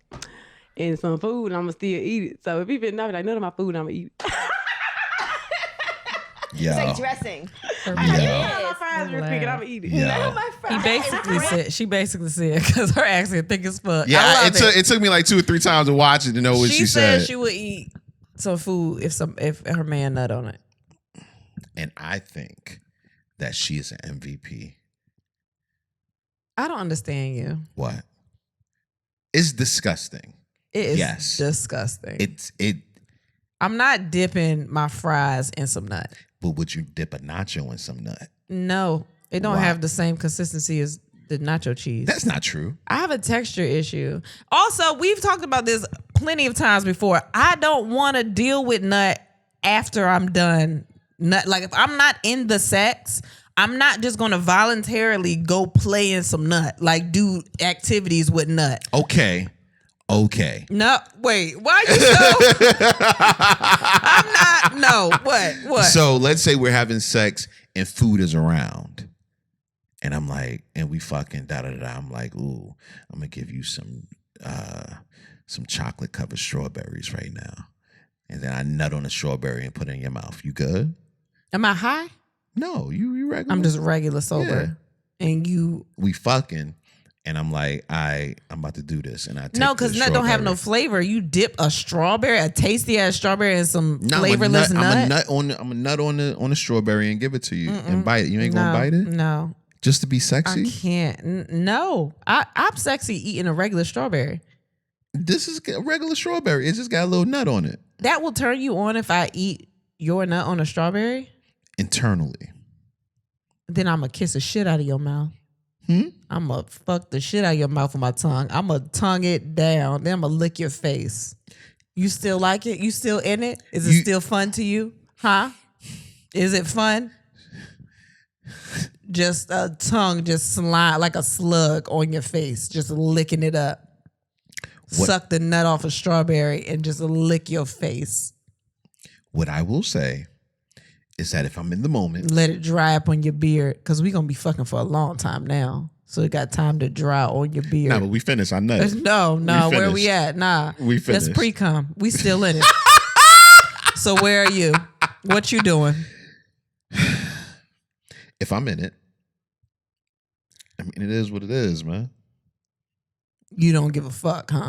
And some food, and I'ma still eat it. So if people know like none of my food, I'ma eat it. Yeah. It's like dressing. My fries real quick and I'ma eat it. Yeah. She basically said, because her accent thick as fuck. Yeah, I love it took me like 2 or 3 times to watch it to know what she said. said. She would eat some food if her man nut on it. And I think that she is an MVP. I don't understand you. What? It's disgusting. It is Yes. disgusting. It. I'm not dipping my fries in some nut. But would you dip a nacho in some nut? No, it don't Why? have the same consistency as the nacho cheese. That's not true. I have a texture issue. Also, we've talked about this plenty of times before. I don't want to deal with nut after I'm done. Nut, like if I'm not in the sex, I'm not just going to voluntarily go play in some nut, like do activities with nut. Okay. No, wait. Why you so? I'm not. No. What? So let's say we're having sex and food is around. And I'm like, and we fucking da-da-da. I'm like, ooh, I'm going to give you some chocolate covered strawberries right now. And then I nut on a strawberry and put it in your mouth. You good? Am I high? No, you regular. I'm just regular sober. Yeah. And you. We fucking. And I'm like, I'm about to do this. And I take No, because nut don't have no flavor. You dip a strawberry, a tasty ass strawberry, and some flavorless nut. I'm a nut on the strawberry and give it to you and bite it. You ain't gonna bite it? No. Just to be sexy? I can't. No. I'm sexy eating a regular strawberry. This is a regular strawberry. It just got a little nut on it. That will turn you on if I eat your nut on a strawberry? Internally. Then I'm going to kiss the shit out of your mouth. I'm going to fuck the shit out of your mouth with my tongue. I'm going to tongue it down. Then I'm going to lick your face. You still like it? You still in it? Is it still fun to you? Huh? Is it fun? Just a tongue just slide like a slug on your face, just licking it up. Suck the nut off a strawberry and just lick your face. What I will say is that if I'm in the moment, let it dry up on your beard, because we're gonna be fucking for a long time now. So it got time to dry on your beard. No, but we finished. I know. No, where we at? Nah. We finished. That's pre-cum. We still in it. So where are you? What you doing? If I'm in it, I mean, it is what it is, man. You don't give a fuck, huh?